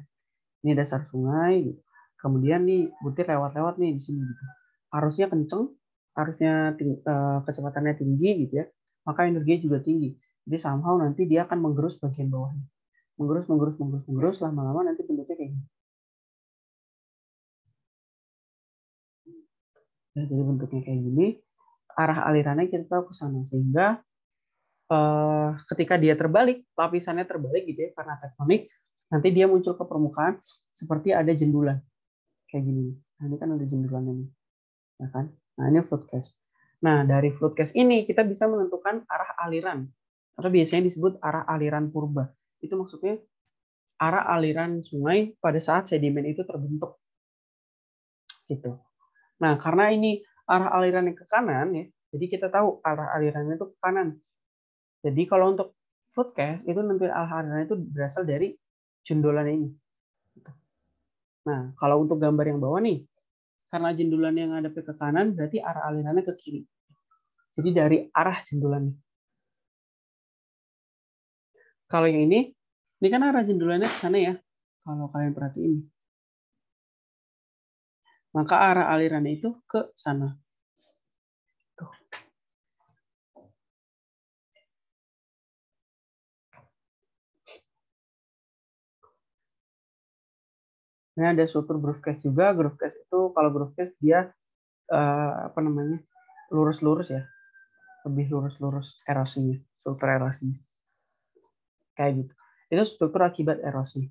Ini dasar sungai. Kemudian nih butir lewat-lewat nih di sini. Gitu. Arusnya kenceng, arusnya kecepatannya tinggi gitu ya. Maka energinya juga tinggi. Jadi somehow nanti dia akan menggerus bagian bawahnya. Menggerus, lama-lama nanti bentuknya kayak gini. Ya, jadi bentuknya kayak gini, arah alirannya kita tahu ke sana sehingga ketika dia terbalik, lapisannya terbalik gitu ya karena tektonik, nanti dia muncul ke permukaan seperti ada jendulan kayak gini. Nah, ini kan ada jendulannya nih, ya kan? Nah, ini flood cast. Nah, dari flood cast ini kita bisa menentukan arah aliran atau biasanya disebut arah aliran purba. Itu maksudnya arah aliran sungai pada saat sedimen itu terbentuk. Gitu. Nah, karena ini arah alirannya ke kanan ya, jadi kita tahu arah alirannya itu ke kanan. Jadi kalau untuk flood cast itu nentuin arah alirannya itu berasal dari jendolan ini. Nah, kalau untuk gambar yang bawah nih, karena jendolan yang ada ke kanan berarti arah alirannya ke kiri. Jadi dari arah jendolannya. Kalau yang ini kan arah jendolannya ke sana ya. Kalau kalian perhatiin. Maka arah alirannya itu ke sana. Tuh. Ini ada struktur groove cast juga. Groove cast itu kalau groove cast dia lurus-lurus ya. Lebih lurus-lurus erosinya, struktur erosinya. Kayak gitu. Itu struktur akibat erosi.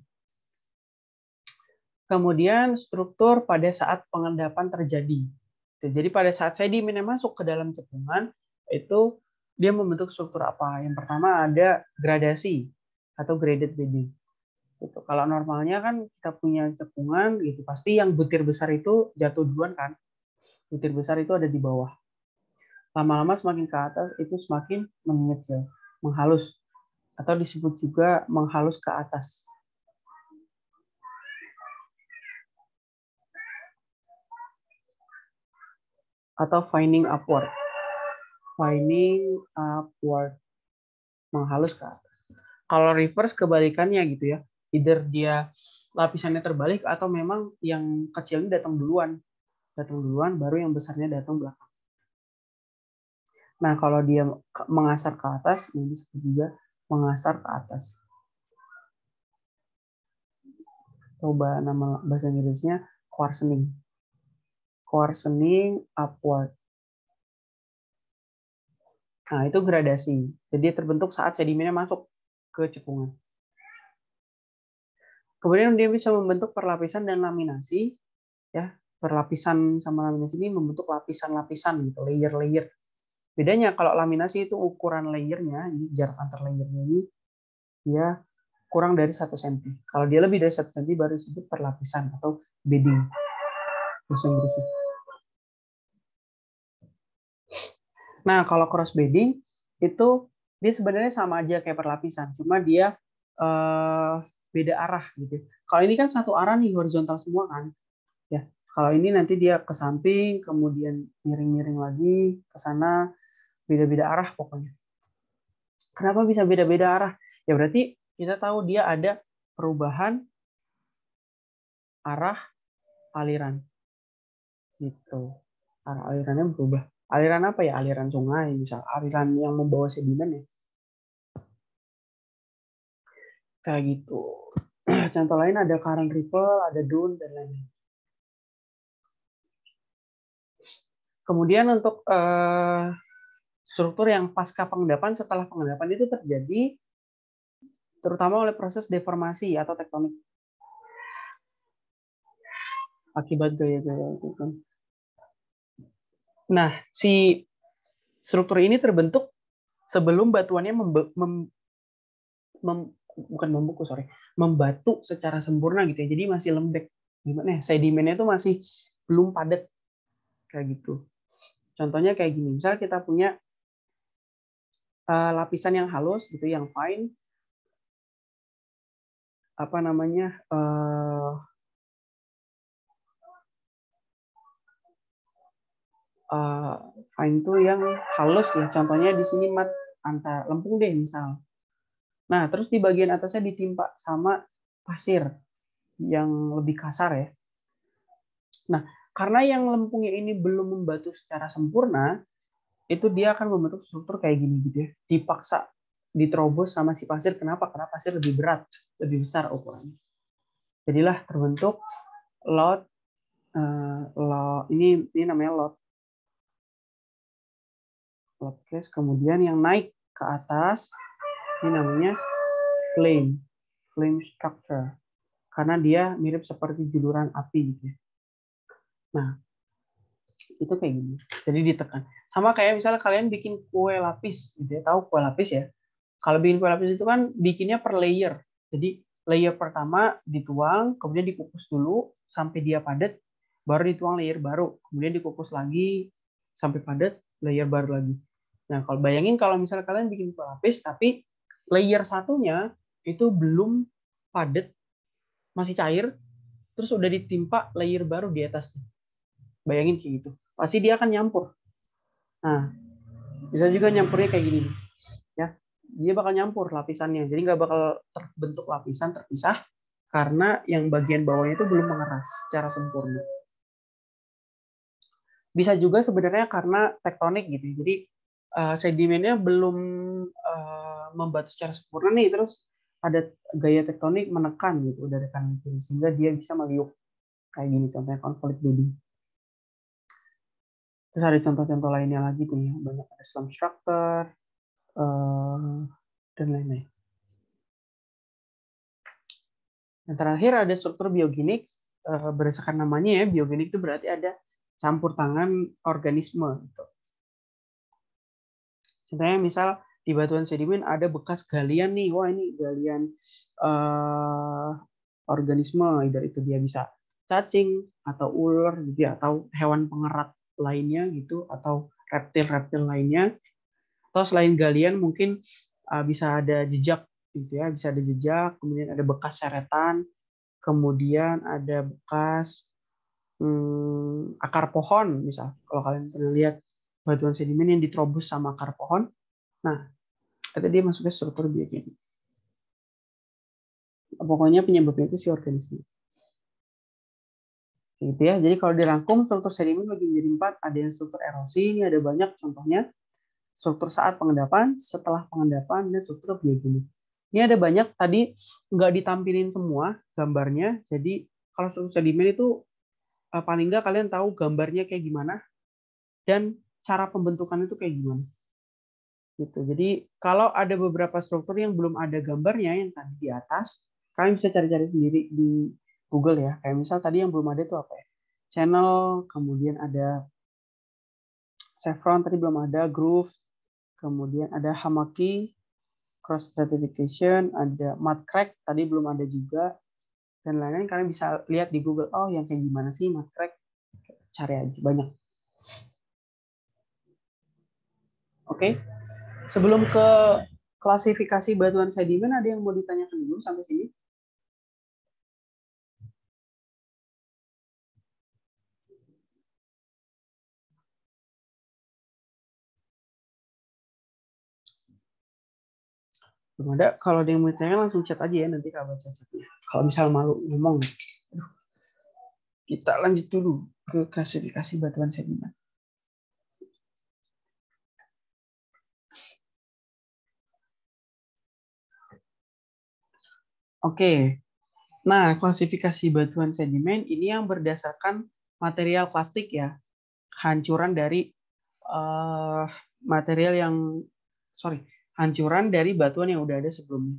Kemudian struktur pada saat pengendapan terjadi. Jadi pada saat sedimennya masuk ke dalam cekungan, itu dia membentuk struktur apa? Yang pertama ada gradasi atau graded bedding. Gitu. Kalau normalnya kan kita punya cekungan, gitu pasti yang butir besar itu jatuh duluan kan. Butir besar itu ada di bawah. Lama-lama semakin ke atas itu semakin mengecil, menghalus, atau disebut juga menghalus ke atas. Atau fining upward. Fining upward. Menghalus ke atas. Kalau reverse kebalikannya gitu ya. Either dia lapisannya terbalik atau memang yang kecilnya datang duluan. Datang duluan baru yang besarnya datang belakang. Nah, kalau dia mengasar ke atas, ini disebut juga mengasar ke atas. Coba nama bahasa Inggrisnya coarsening. Coarsening upward. Nah, itu gradasi. Jadi terbentuk saat sedimennya masuk ke cekungan. Kemudian dia bisa membentuk perlapisan dan laminasi. Ya, perlapisan sama laminasi ini membentuk lapisan-lapisan gitu, layer-layer. Bedanya kalau laminasi itu ukuran layernya, jarak antar layernya ini dia kurang dari 1 cm. Kalau dia lebih dari 1 cm baru disebut perlapisan atau bedding. Bahasa Inggrisnya. Nah, kalau cross bedding itu dia sebenarnya sama aja kayak perlapisan, cuma dia beda arah gitu. Kalau ini kan satu arah nih, horizontal semua kan. Ya, kalau ini nanti dia ke samping, kemudian miring-miring lagi ke sana, beda-beda arah pokoknya. Kenapa bisa beda-beda arah? Ya berarti kita tahu dia ada perubahan arah aliran. Gitu. Arah alirannya berubah. Aliran apa ya? Aliran sungai, misal aliran yang membawa sedimen ya. Kayak gitu. Contoh lain ada current ripple, ada dune, dan lain-lain. Kemudian untuk struktur yang pasca pengendapan, setelah pengendapan itu terjadi terutama oleh proses deformasi atau tektonik akibat gaya-gaya itu kan. Nah, si struktur ini terbentuk sebelum batuannya bukan membeku, membatu secara sempurna gitu ya. Jadi masih lembek. Gimana ya? Sedimennya itu masih belum padat kayak gitu. Contohnya kayak gini. Misal kita punya lapisan yang halus gitu, yang fine, apa namanya? Fine itu yang halus ya. Contohnya di sini mat antar lempung deh misal. Nah, terus di bagian atasnya ditimpa sama pasir yang lebih kasar ya. Nah, karena yang lempungnya ini belum membatu secara sempurna, itu dia akan membentuk struktur kayak gini gitu ya. Dipaksa diterobos sama si pasir. Kenapa? Karena pasir lebih berat, lebih besar ukurannya. Jadilah terbentuk lot. Ini namanya lot case. Kemudian yang naik ke atas ini namanya flame structure. Karena dia mirip seperti juluran api gitu ya. Nah, itu kayak gini. Jadi ditekan. Sama kayak misalnya kalian bikin kue lapis, gitu ya. Tahu kue lapis ya? Kalau bikin kue lapis itu kan bikinnya per layer. Jadi layer pertama dituang, kemudian dikukus dulu sampai dia padat, baru dituang layer baru. Kemudian dikukus lagi sampai padat, layer baru lagi. Nah, kalau bayangin kalau misalnya kalian bikin kue lapis, tapi layer satunya itu belum padat, masih cair, terus udah ditimpa layer baru di atasnya. Bayangin kayak gitu. Pasti dia akan nyampur. Nah, bisa juga nyampurnya kayak gini. Ya, dia bakal nyampur lapisannya. Jadi nggak bakal terbentuk lapisan terpisah karena yang bagian bawahnya itu belum mengeras secara sempurna. Bisa juga sebenarnya karena tektonik gitu. Jadi sedimennya belum membatu secara sempurna nih, terus ada gaya tektonik menekan gitu dari kanan kiri sehingga dia bisa meliuk kayak gini, contohnya conflict bedding. Terus ada contoh-contoh lainnya lagi tuh ya, banyak ada slump structure dan lain-lain. Yang terakhir ada struktur biogenik. Berdasarkan namanya ya, biogenik itu berarti ada campur tangan organisme. Gitu. Contohnya misal di batuan sedimen ada bekas galian nih, wah ini galian organisme, itu dia bisa cacing atau ular gitu ya, atau hewan pengerat lainnya gitu, atau reptil-reptil lainnya. Atau selain galian mungkin bisa ada jejak gitu ya, bisa ada jejak, kemudian ada bekas seretan, kemudian ada bekas akar pohon misal. Kalau kalian pernah lihat batuan sedimen yang diterobos sama akar pohon, nah itu dia masuknya struktur biogenik. Pokoknya penyebabnya itu si organisme. Gitu ya. Jadi kalau dirangkum struktur sedimen bagi menjadi 4, ada yang struktur erosi, ini ada banyak contohnya. Struktur saat pengendapan, setelah pengendapan, dan struktur biogenik. Ini ada banyak, tadi nggak ditampilin semua gambarnya, jadi kalau struktur sedimen itu paling nggak kalian tahu gambarnya kayak gimana, dan cara pembentukan itu kayak gimana. Gitu. Jadi kalau ada beberapa struktur yang belum ada gambarnya yang tadi di atas, kalian bisa cari-cari sendiri di Google ya. Kayak misal tadi yang belum ada itu apa ya? Channel, kemudian ada chevron tadi belum ada, groove, kemudian ada hamaki, cross stratification, ada mud crack tadi belum ada juga, dan lain-lain. Kalian bisa lihat di Google, oh yang kayak gimana sih mud crack, cari aja banyak. Oke, sebelum ke klasifikasi batuan sedimen, ada yang mau ditanyakan dulu sampai sini? Belum ada. Kalau ada yang mau ditanya langsung chat aja ya, nanti Kak baca chatnya. Kalau misal malu ngomong. Kita lanjut dulu ke klasifikasi batuan sedimen. Oke. Nah, klasifikasi batuan sedimen ini yang berdasarkan material plastik ya. Hancuran dari material yang hancuran dari batuan yang udah ada sebelumnya.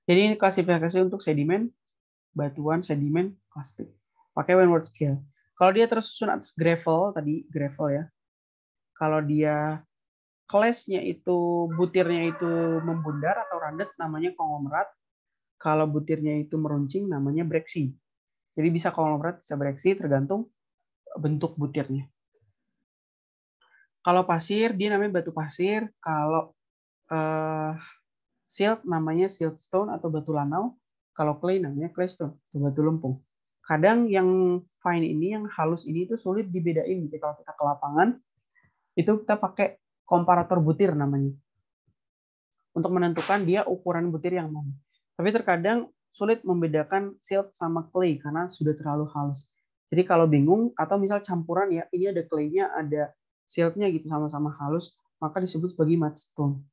Jadi ini klasifikasi untuk sedimen, batuan sedimen plastik. Pakai Wentworth scale. Kalau dia tersusun atas gravel, tadi gravel ya. Kalau dia clash-nya itu, butirnya itu membundar atau randet, namanya konglomerat. Kalau butirnya itu meruncing, namanya breksi. Jadi bisa konglomerat, bisa breksi, tergantung bentuk butirnya. Kalau pasir, dia namanya batu pasir. Kalau silt namanya siltstone atau batu lanau. Kalau clay namanya claystone atau batu lempung. Kadang yang fine ini, yang halus ini itu sulit dibedain. Jadi kalau kita ke lapangan, itu kita pakai komparator butir namanya. Untuk menentukan dia ukuran butir yang mana. Tapi terkadang sulit membedakan silt sama clay karena sudah terlalu halus. Jadi kalau bingung atau misal campuran ya, ini ada clay-nya, ada siltnya gitu sama-sama halus, maka disebut sebagai mudstone.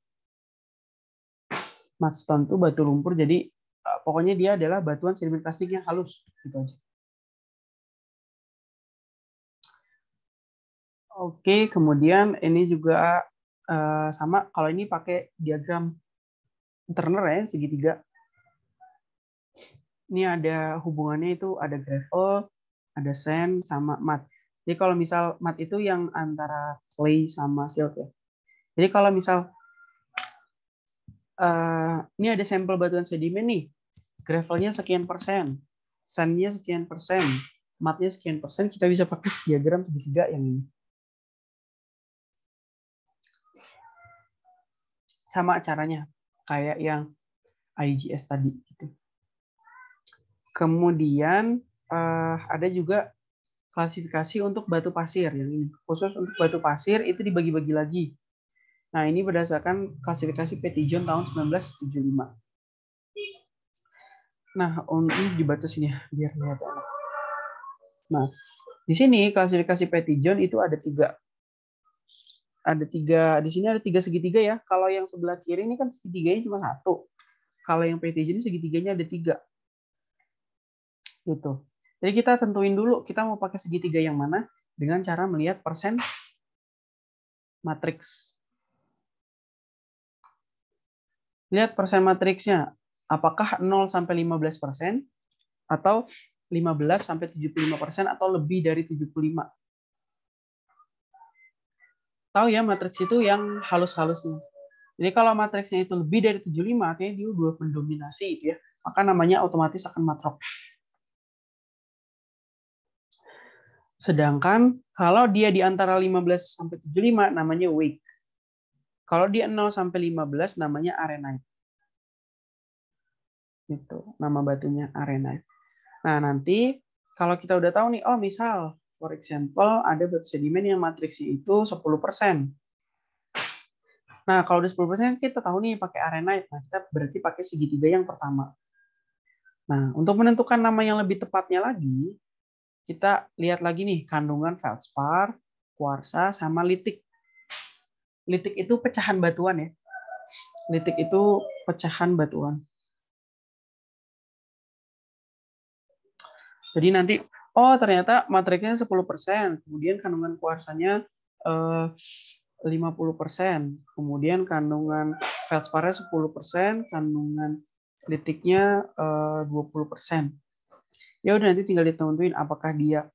Mudstone itu batu lumpur, jadi pokoknya dia adalah batuan sedimen plastik yang halus gitu aja. Oke, kemudian ini juga sama, kalau ini pakai diagram Turner ya, segitiga. Ini ada hubungannya, itu ada gravel, ada sand, sama mud. Jadi kalau misal mud itu yang antara clay sama silt ya. Jadi kalau misal ini ada sampel batuan sedimen nih, gravelnya sekian persen, sandnya sekian persen, mudnya sekian persen, kita bisa pakai diagram segitiga yang ini. Sama caranya, kayak yang IGS tadi. Gitu. Kemudian ada juga klasifikasi untuk batu pasir yang ini. Khusus untuk batu pasir itu dibagi-bagi lagi. Nah, ini berdasarkan klasifikasi Petitjohn tahun 1975. Nah, ini dibatasin ya, biar lihat enak. Nah, di sini klasifikasi Petitjohn itu ada tiga. Di sini ada tiga segitiga ya. Kalau yang sebelah kiri ini kan segitiganya cuma satu. Kalau yang Petitjohn ini segitiganya ada tiga. Gitu. Jadi kita tentuin dulu kita mau pakai segitiga yang mana dengan cara melihat persen matriks. Lihat persen matriksnya, apakah 0 sampai 15% atau 15 sampai 75% atau lebih dari 75. Tahu ya matriks itu yang halus-halusnya. Jadi kalau matriksnya itu lebih dari 75, artinya dia udah mendominasi itu ya. Maka namanya otomatis akan matrok. Sedangkan kalau dia di antara 15 sampai 75 namanya weak. Kalau dia 0 sampai 15 namanya arenite. Itu nama batunya arenite. Nah, nanti kalau kita udah tahu nih, oh misal for example ada batu sedimen yang matriksnya itu 10%. Nah, kalau udah 10% kita tahu nih pakai arenite. Nah, kita berarti pakai segitiga yang pertama. Nah, untuk menentukan nama yang lebih tepatnya lagi, kita lihat lagi nih kandungan feldspar, kuarsa, sama litik. Litik itu pecahan batuan ya. Litik itu pecahan batuan. Jadi nanti, oh ternyata matriksnya 10%, kemudian kandungan kuarsanya 50%, kemudian kandungan feldsparnya 10%, kandungan litiknya 20%. Ya udah nanti tinggal ditentuin apakah dia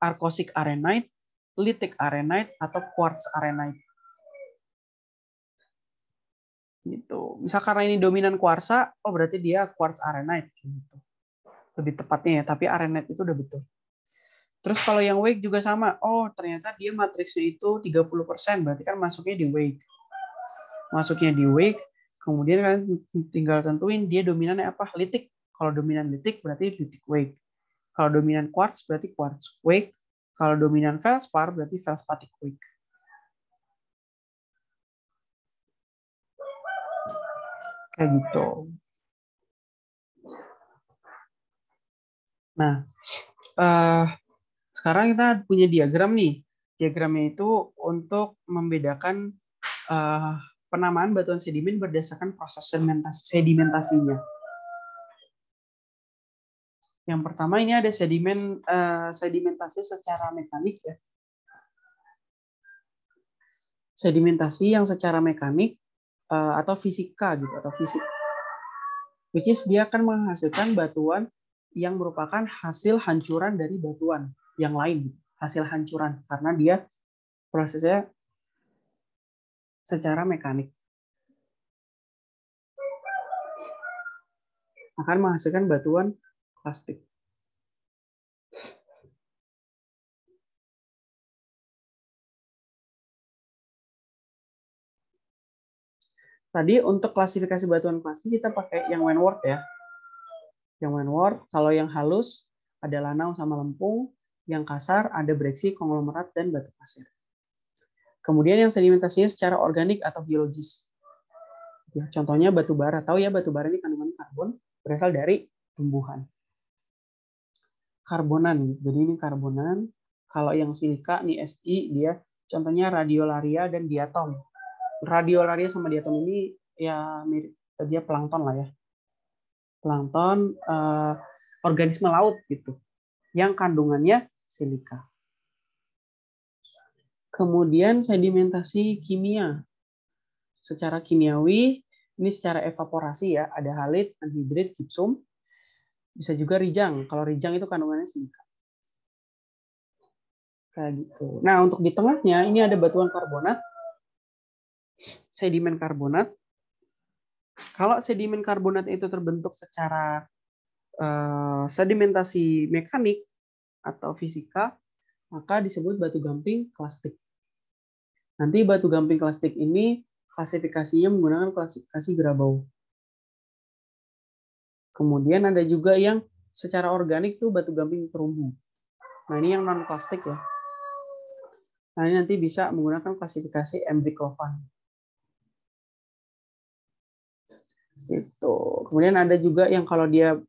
arkosik arenite, litik arenite, atau quartz arenite. Gitu. Misal karena ini dominan kuarsa, oh berarti dia quartz arenite. Gitu. Lebih tepatnya ya, tapi arenite itu udah betul. Terus kalau yang wake juga sama, oh ternyata dia matriksnya itu 30%, berarti kan masuknya di wake. Masuknya di wake, kemudian kalian tinggal tentuin dia dominannya apa, litik. Kalau dominan litik berarti litik wake. Kalau dominan quartz berarti quartz wake. Kalau dominan feldspar berarti feldspatic wake. Kayak gitu. Nah, sekarang kita punya diagram nih. Diagramnya itu untuk membedakan penamaan batuan sedimen berdasarkan proses sedimentasinya. Yang pertama ini ada sedimentasi secara mekanik ya. Sedimentasi yang secara mekanik atau fisika gitu atau fisik. Which is dia akan menghasilkan batuan yang merupakan hasil hancuran dari batuan yang lain, hasil hancuran karena dia prosesnya secara mekanik. Akan menghasilkan batuan plastik. Tadi untuk klasifikasi batuan plastik kita pakai yang Wentworth ya. Yang Wentworth, kalau yang halus ada lanau sama lempung, yang kasar ada breksi, konglomerat, dan batu pasir. Kemudian yang sedimentasinya secara organik atau biologis. Ya, contohnya batu bara. Tahu ya batu bara ini kandungan karbon berasal dari tumbuhan. Karbonan. Jadi ini karbonan. Kalau yang silika nih Si dia contohnya radiolaria dan diatom. Radiolaria sama diatom ini ya mirip dia plankton lah ya. Plankton organisme laut gitu. Yang kandungannya silika. Kemudian sedimentasi kimia. Secara kimiawi, ini secara evaporasi ya, ada halit, anhidrit, gipsum, bisa juga rijang. Kalau rijang itu kandungannya silika. Kayak gitu. Nah, untuk di tengahnya ini ada batuan karbonat, sedimen karbonat. Kalau sedimen karbonat itu terbentuk secara sedimentasi mekanik atau fisika, maka disebut batu gamping klastik. Nanti batu gamping klastik ini klasifikasinya menggunakan klasifikasi Grabau. Kemudian ada juga yang secara organik tuh batu gamping terumbu. Nah ini yang non plastik ya. Nah ini nanti bisa menggunakan klasifikasi Embrick-Lovan. Gitu. Kemudian ada juga yang kalau dia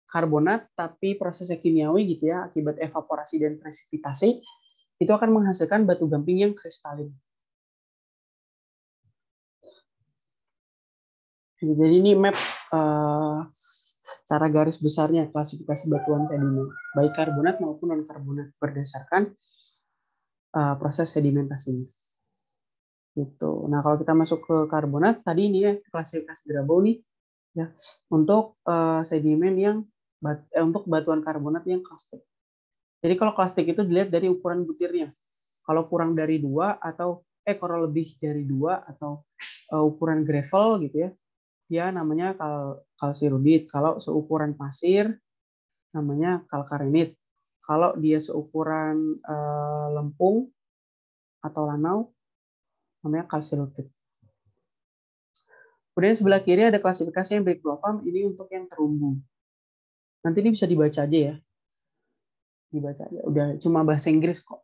karbonat tapi prosesnya kimiawi gitu ya akibat evaporasi dan presipitasi itu akan menghasilkan batu gamping yang kristalin. Jadi ini map secara garis besarnya klasifikasi batuan sedimen, baik karbonat maupun non-karbonat berdasarkan proses sedimentasinya. Gitu. Nah kalau kita masuk ke karbonat, tadi ini ya klasifikasi Grabau nih, ya untuk sedimen yang untuk batuan karbonat yang klastik. Jadi kalau klastik itu dilihat dari ukuran butirnya. Kalau kurang dari 2 atau kalau lebih dari 2 atau ukuran gravel gitu ya, dia namanya kalsirudit. Kalau seukuran pasir, namanya kalkarenit. Kalau dia seukuran lempung atau lanau, namanya kalsirutit. Kemudian sebelah kiri ada klasifikasi yang Embrick-Lovan, ini untuk yang terumbu. Nanti ini bisa dibaca aja ya. Dibaca aja. Udah cuma bahasa Inggris kok.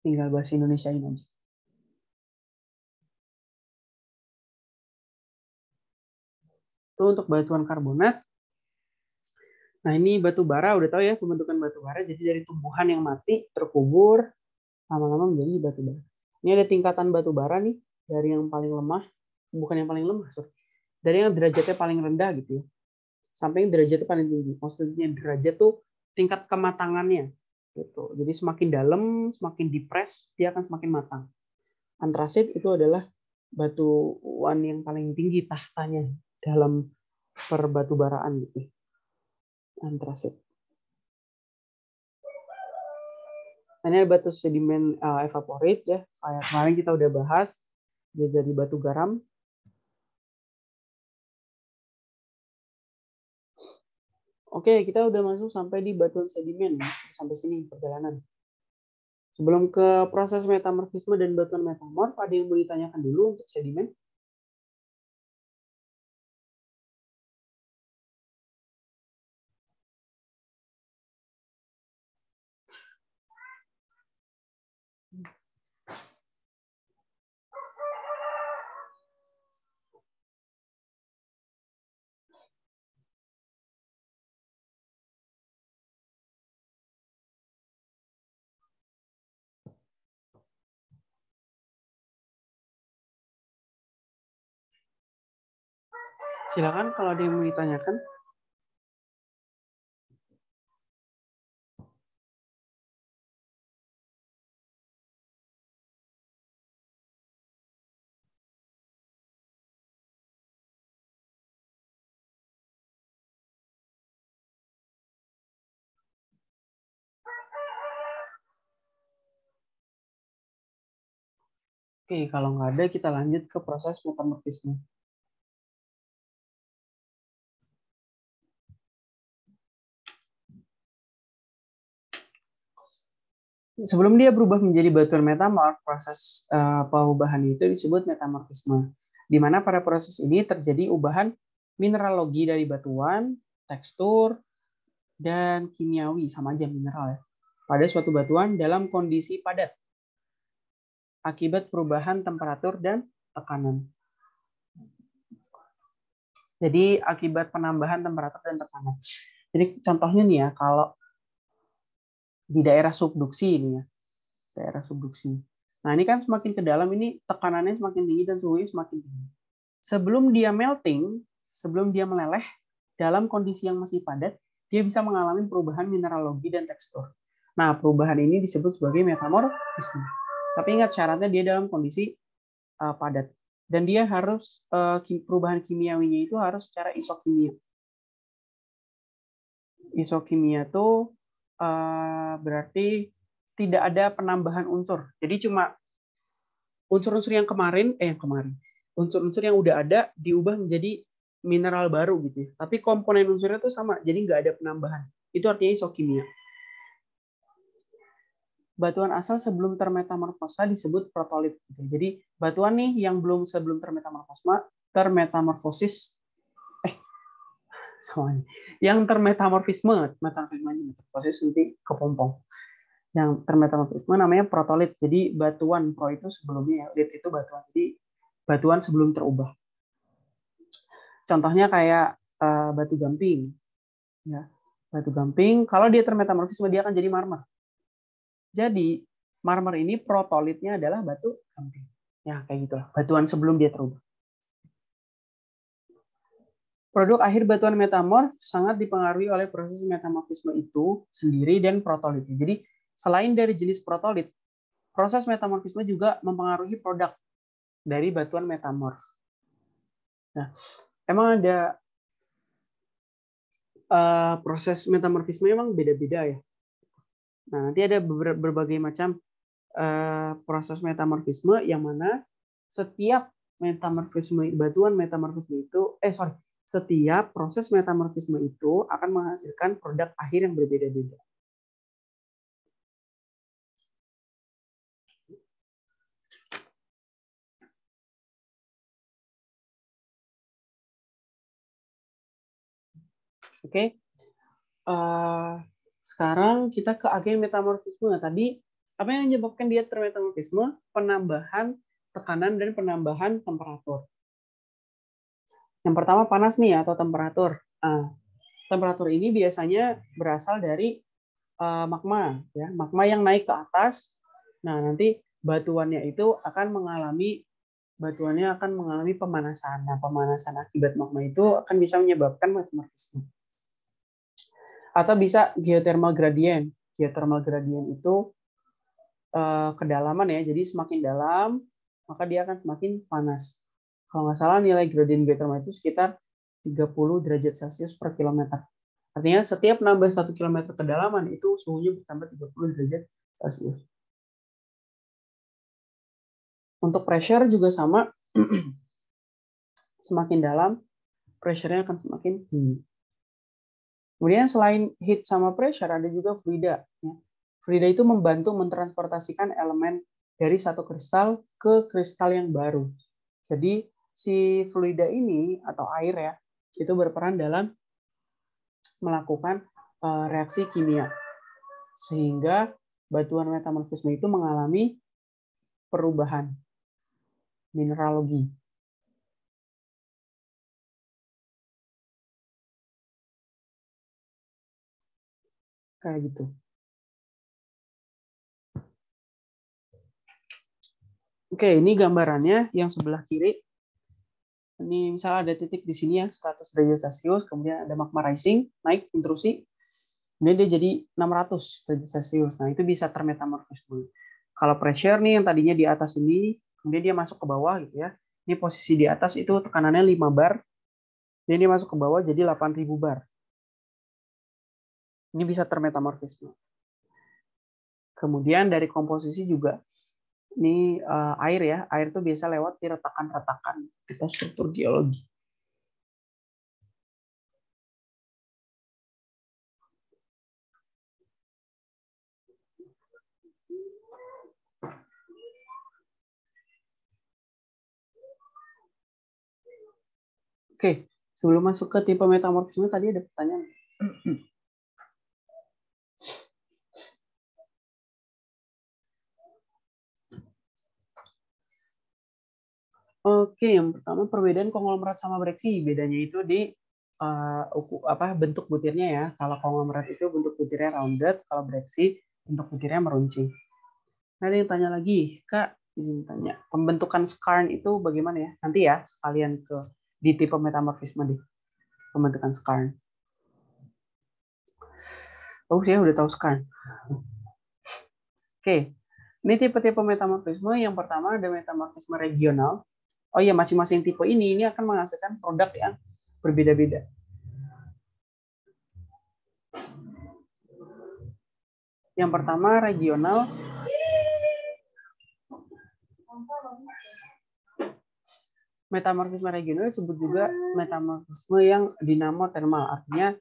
Tinggal bahasa Indonesiain aja. Itu untuk batuan karbonat. Nah ini batu bara, udah tahu ya pembentukan batu bara. Jadi dari tumbuhan yang mati, terkubur, lama-lama menjadi batu bara. Ini ada tingkatan batu bara nih, dari yang paling lemah, bukan yang paling lemah, sorry. Dari yang derajatnya paling rendah gitu ya. Sampai yang derajatnya paling tinggi. Maksudnya derajat tuh tingkat kematangannya. Gitu. Jadi semakin dalam, semakin dipres, dia akan semakin matang. Antrasit itu adalah batuan yang paling tinggi tahtanya dalam perbatubaraan gitu. Antrasit. Ini batu sedimen evaporate ya. Kayak kemarin kita udah bahas dia jadi batu garam. Oke, kita udah masuk sampai di batuan sedimen. Sampai sini perjalanan. Sebelum ke proses metamorfisme dan batuan metamorf, ada yang mau ditanyakan dulu untuk sedimen? Silakan kalau ada yang mau ditanyakan. Oke, kalau nggak ada, kita lanjut ke proses metamorfisme. Sebelum dia berubah menjadi batuan metamorf, proses perubahan itu disebut metamorfisme. Di mana pada proses ini terjadi ubahan mineralogi dari batuan, tekstur, dan kimiawi, sama aja mineral ya, pada suatu batuan dalam kondisi padat akibat perubahan temperatur dan tekanan. Jadi akibat penambahan temperatur dan tekanan. Jadi contohnya nih ya, kalau di daerah subduksi ini ya, daerah subduksi. Nah ini kan semakin ke dalam ini tekanannya semakin tinggi dan suhunya semakin tinggi. Sebelum dia melting, sebelum dia meleleh dalam kondisi yang masih padat, dia bisa mengalami perubahan mineralogi dan tekstur. Nah perubahan ini disebut sebagai metamorfisme. Tapi ingat syaratnya dia dalam kondisi padat dan dia harus perubahan kimiawinya itu harus secara isokimia. Isokimia itu berarti tidak ada penambahan unsur. Jadi cuma unsur-unsur yang kemarin, unsur-unsur yang udah ada diubah menjadi mineral baru gitu. Tapi komponen unsurnya itu sama, jadi nggak ada penambahan. Itu artinya isokimia. Batuan asal sebelum termetamorfosa disebut protolit. Jadi batuan nih yang sebelum termetamorfosis, yang termetamorfisme, metamorfosis nanti kepompong. Yang termetamorfisme namanya protolit. Jadi batuan pro itu sebelumnya, lit itu batuan. Jadi batuan sebelum terubah. Contohnya kayak batu gamping. Ya, batu gamping, kalau dia termetamorfisme dia akan jadi marmer. Jadi marmer ini protolitnya adalah batu gamping. Ya kayak gitulah. Batuan sebelum dia terubah. Produk akhir batuan metamorf sangat dipengaruhi oleh proses metamorfisme itu sendiri dan protolitnya. Jadi selain dari jenis protolit, proses metamorfisme juga mempengaruhi produk dari batuan metamorf. Nah, emang ada proses metamorfisme emang beda-beda ya. Nah, nanti ada berbagai macam proses metamorfisme yang mana setiap batuan metamorfisme itu, setiap proses metamorfisme itu akan menghasilkan produk akhir yang berbeda-beda. Oke. Sekarang kita ke agen metamorfisme. Tadi apa yang menyebabkan dia termetamorfisme? Penambahan tekanan dan penambahan temperatur. Yang pertama panas nih atau temperatur. Temperatur ini biasanya berasal dari magma, ya, magma yang naik ke atas. Nah, nanti batuannya akan mengalami pemanasan. Nah, pemanasan akibat magma itu akan bisa menyebabkan metamorfisme. Atau bisa geothermal gradient. Geothermal gradient itu kedalaman ya, jadi semakin dalam maka dia akan semakin panas. Kalau nggak salah nilai gradient geothermal itu sekitar 30 derajat Celcius per kilometer. Artinya setiap nambah 1 km kedalaman itu suhunya bertambah 30 derajat Celcius. Untuk pressure juga sama, semakin dalam pressure-nya akan semakin tinggi. Kemudian selain heat sama pressure ada juga fluida. Fluida itu membantu mentransportasikan elemen dari satu kristal ke kristal yang baru. Jadi si fluida ini atau air ya, itu berperan dalam melakukan reaksi kimia. Sehingga batuan metamorfisme itu mengalami perubahan mineralogi. Kayak gitu. Oke, ini gambarannya yang sebelah kiri. Ini misalnya ada titik di sini ya, 100 derajat Celcius, kemudian ada magma rising, naik intrusi, kemudian dia jadi 600 derajat Celcius. Nah, itu bisa termetamorfisme. Kalau pressure nih yang tadinya di atas ini, kemudian dia masuk ke bawah gitu ya. Ini posisi di atas itu tekanannya 5 bar, dan dia masuk ke bawah jadi 8.000 bar. Ini bisa termetamorfisme. Kemudian dari komposisi juga, ini air ya, air itu biasa lewat di retakan-retakan kita struktur geologi. Oke, sebelum masuk ke tipe metamorfisme tadi ada pertanyaan. Oke, yang pertama perbedaan konglomerat sama breksi. Bedanya itu di bentuk butirnya ya. Kalau konglomerat itu bentuk butirnya rounded, kalau breksi bentuk butirnya meruncing. Nah, ada yang tanya lagi, Kak, izin tanya, pembentukan skarn itu bagaimana ya? Nanti ya, sekalian di tipe metamorfisme deh, pembentukan skarn. Oh, saya udah tahu skarn. Oke, ini tipe-tipe metamorfisme. Yang pertama ada metamorfisme regional. Oh iya, masing-masing tipe ini akan menghasilkan produk yang berbeda-beda. Yang pertama regional. Metamorfisme regional disebut juga metamorfisme yang dinamotermal, artinya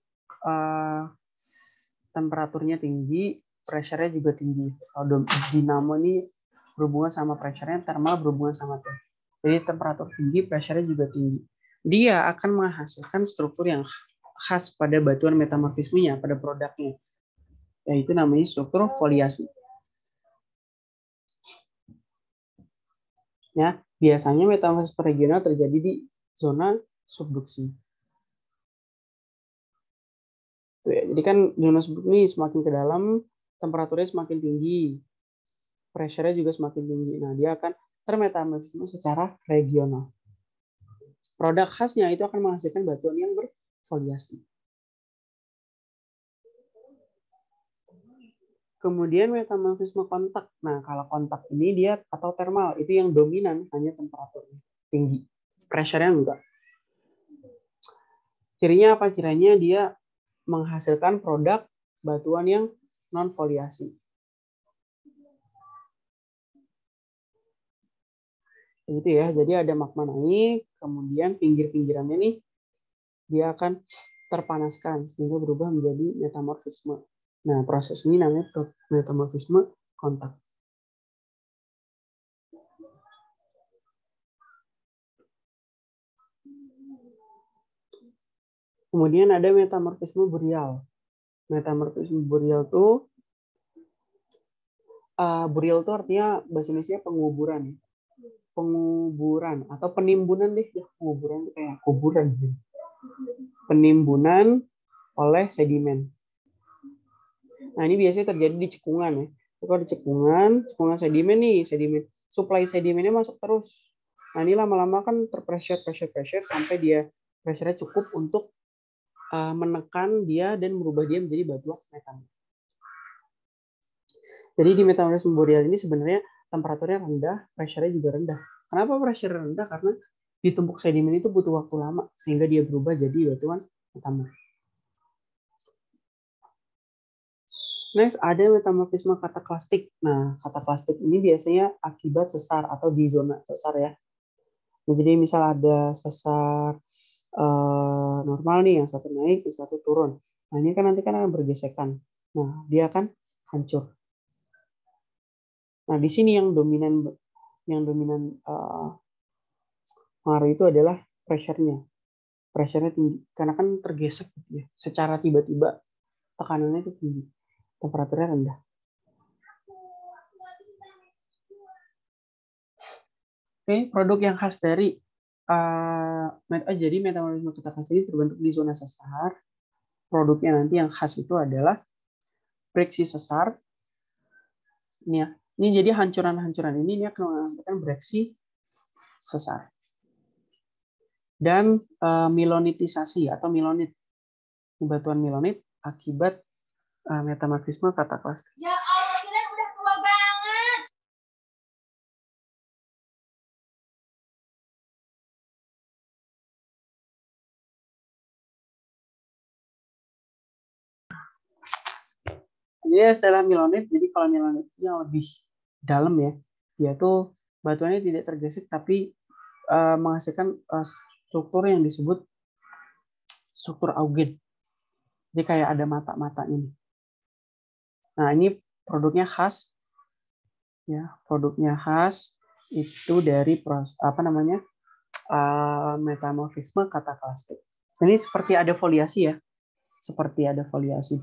temperaturnya tinggi, pressure-nya juga tinggi. Kalau dinamo ini berhubungan sama pressure-nya, thermal berhubungan sama T. Jadi temperatur tinggi, pressure-nya juga tinggi. Dia akan menghasilkan struktur yang khas pada batuan metamorfismenya, pada produknya. Yaitu namanya struktur foliasi. Ya, biasanya metamorfisme regional terjadi di zona subduksi. Tuh ya, jadi kan zona subduksi ini semakin ke dalam, temperaturnya semakin tinggi, pressure-nya juga semakin tinggi. Nah, dia akan termetamorfisme secara regional. Produk khasnya itu akan menghasilkan batuan yang berfoliasi. Kemudian metamorfisme kontak. Nah, kalau kontak ini dia atau thermal, itu yang dominan hanya temperaturnya tinggi. Pressure-nya enggak. Cirinya apa? Cirinya dia menghasilkan produk batuan yang non-foliasi. Gitu ya. Jadi ada magma naik, kemudian pinggir-pinggirannya nih dia akan terpanaskan sehingga berubah menjadi metamorfisme. Nah, proses ini namanya metamorfisme kontak. Kemudian ada metamorfisme boreal. Metamorfisme boreal tuh boreal itu artinya bahasa Indonesia penguburan. Penguburan atau penimbunan deh ya, penguburan itu kayak kuburan. Penimbunan oleh sedimen. Nah, ini biasanya terjadi di cekungan ya. Kalau di cekungan sedimen nih, supply sedimennya masuk terus. Nah, ini lama-lama kan pressure sampai dia pressure-nya cukup untuk menekan dia dan merubah dia menjadi batuan metan. Jadi di metamorfisme boreal ini sebenarnya temperaturnya rendah, pressure-nya juga rendah. Kenapa pressure rendah? Karena ditumpuk sedimen itu butuh waktu lama sehingga dia berubah jadi batuan metamorfis. Next, ada metamorfisme kataklastik. Nah, kataklastik ini biasanya akibat sesar atau di zona sesar ya. Nah, jadi misal ada sesar normal nih, yang satu naik, yang satu turun. Nah, ini kan nanti kan akan bergesekan. Nah, dia akan hancur. Nah, di sini yang dominan pengaruh itu adalah pressure-nya. Pressure-nya tinggi karena kan tergesek gitu ya. Secara tiba-tiba tekanannya itu tinggi. Temperaturnya rendah. Oke, produk yang khas dari jadi metamorfisme kataklastik ini terbentuk di zona sesar. Produknya nanti yang khas itu adalah breksi sesar. Ini ya. Ini jadi hancuran-hancuran ini akan menghasilkan breksi sesar. dan milonitisasi atau milonit. Batuan milonit akibat metamorfisme kataklastik. Ya Allah, kirain udah tua banget. Jadi setelah milonit, jadi kalau milonit itu yang lebih dalam ya, dia tuh batuannya tidak tergesek tapi menghasilkan struktur yang disebut struktur augen. Jadi kayak ada mata-mata ini. Nah, ini produknya khas ya, produknya khas itu dari metamorfisme kataklastik. Ini seperti ada foliasi ya. Seperti ada foliasi.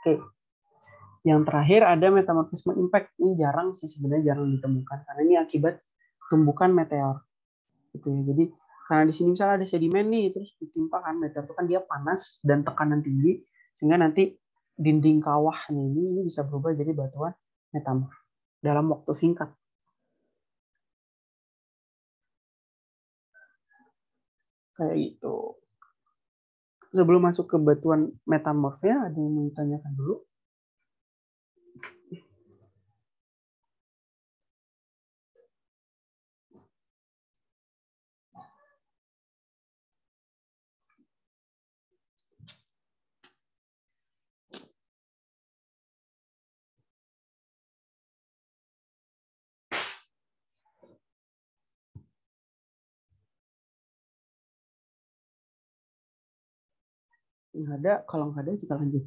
Oke. Yang terakhir ada metamorfisme impact. Ini jarang sih sebenarnya, jarang ditemukan karena ini akibat tumbukan meteor. Gitu ya. Jadi karena di sini misalnya ada sedimen nih, terus ditimpakan meteor itu kan dia panas dan tekanan tinggi sehingga nanti dinding kawahnya ini bisa berubah jadi batuan metamorf dalam waktu singkat. Kayak gitu. Sebelum masuk ke batuan metamorfnya, ada yang mau ditanyakan dulu? Nggak ada, kalau nggak ada kita lanjut.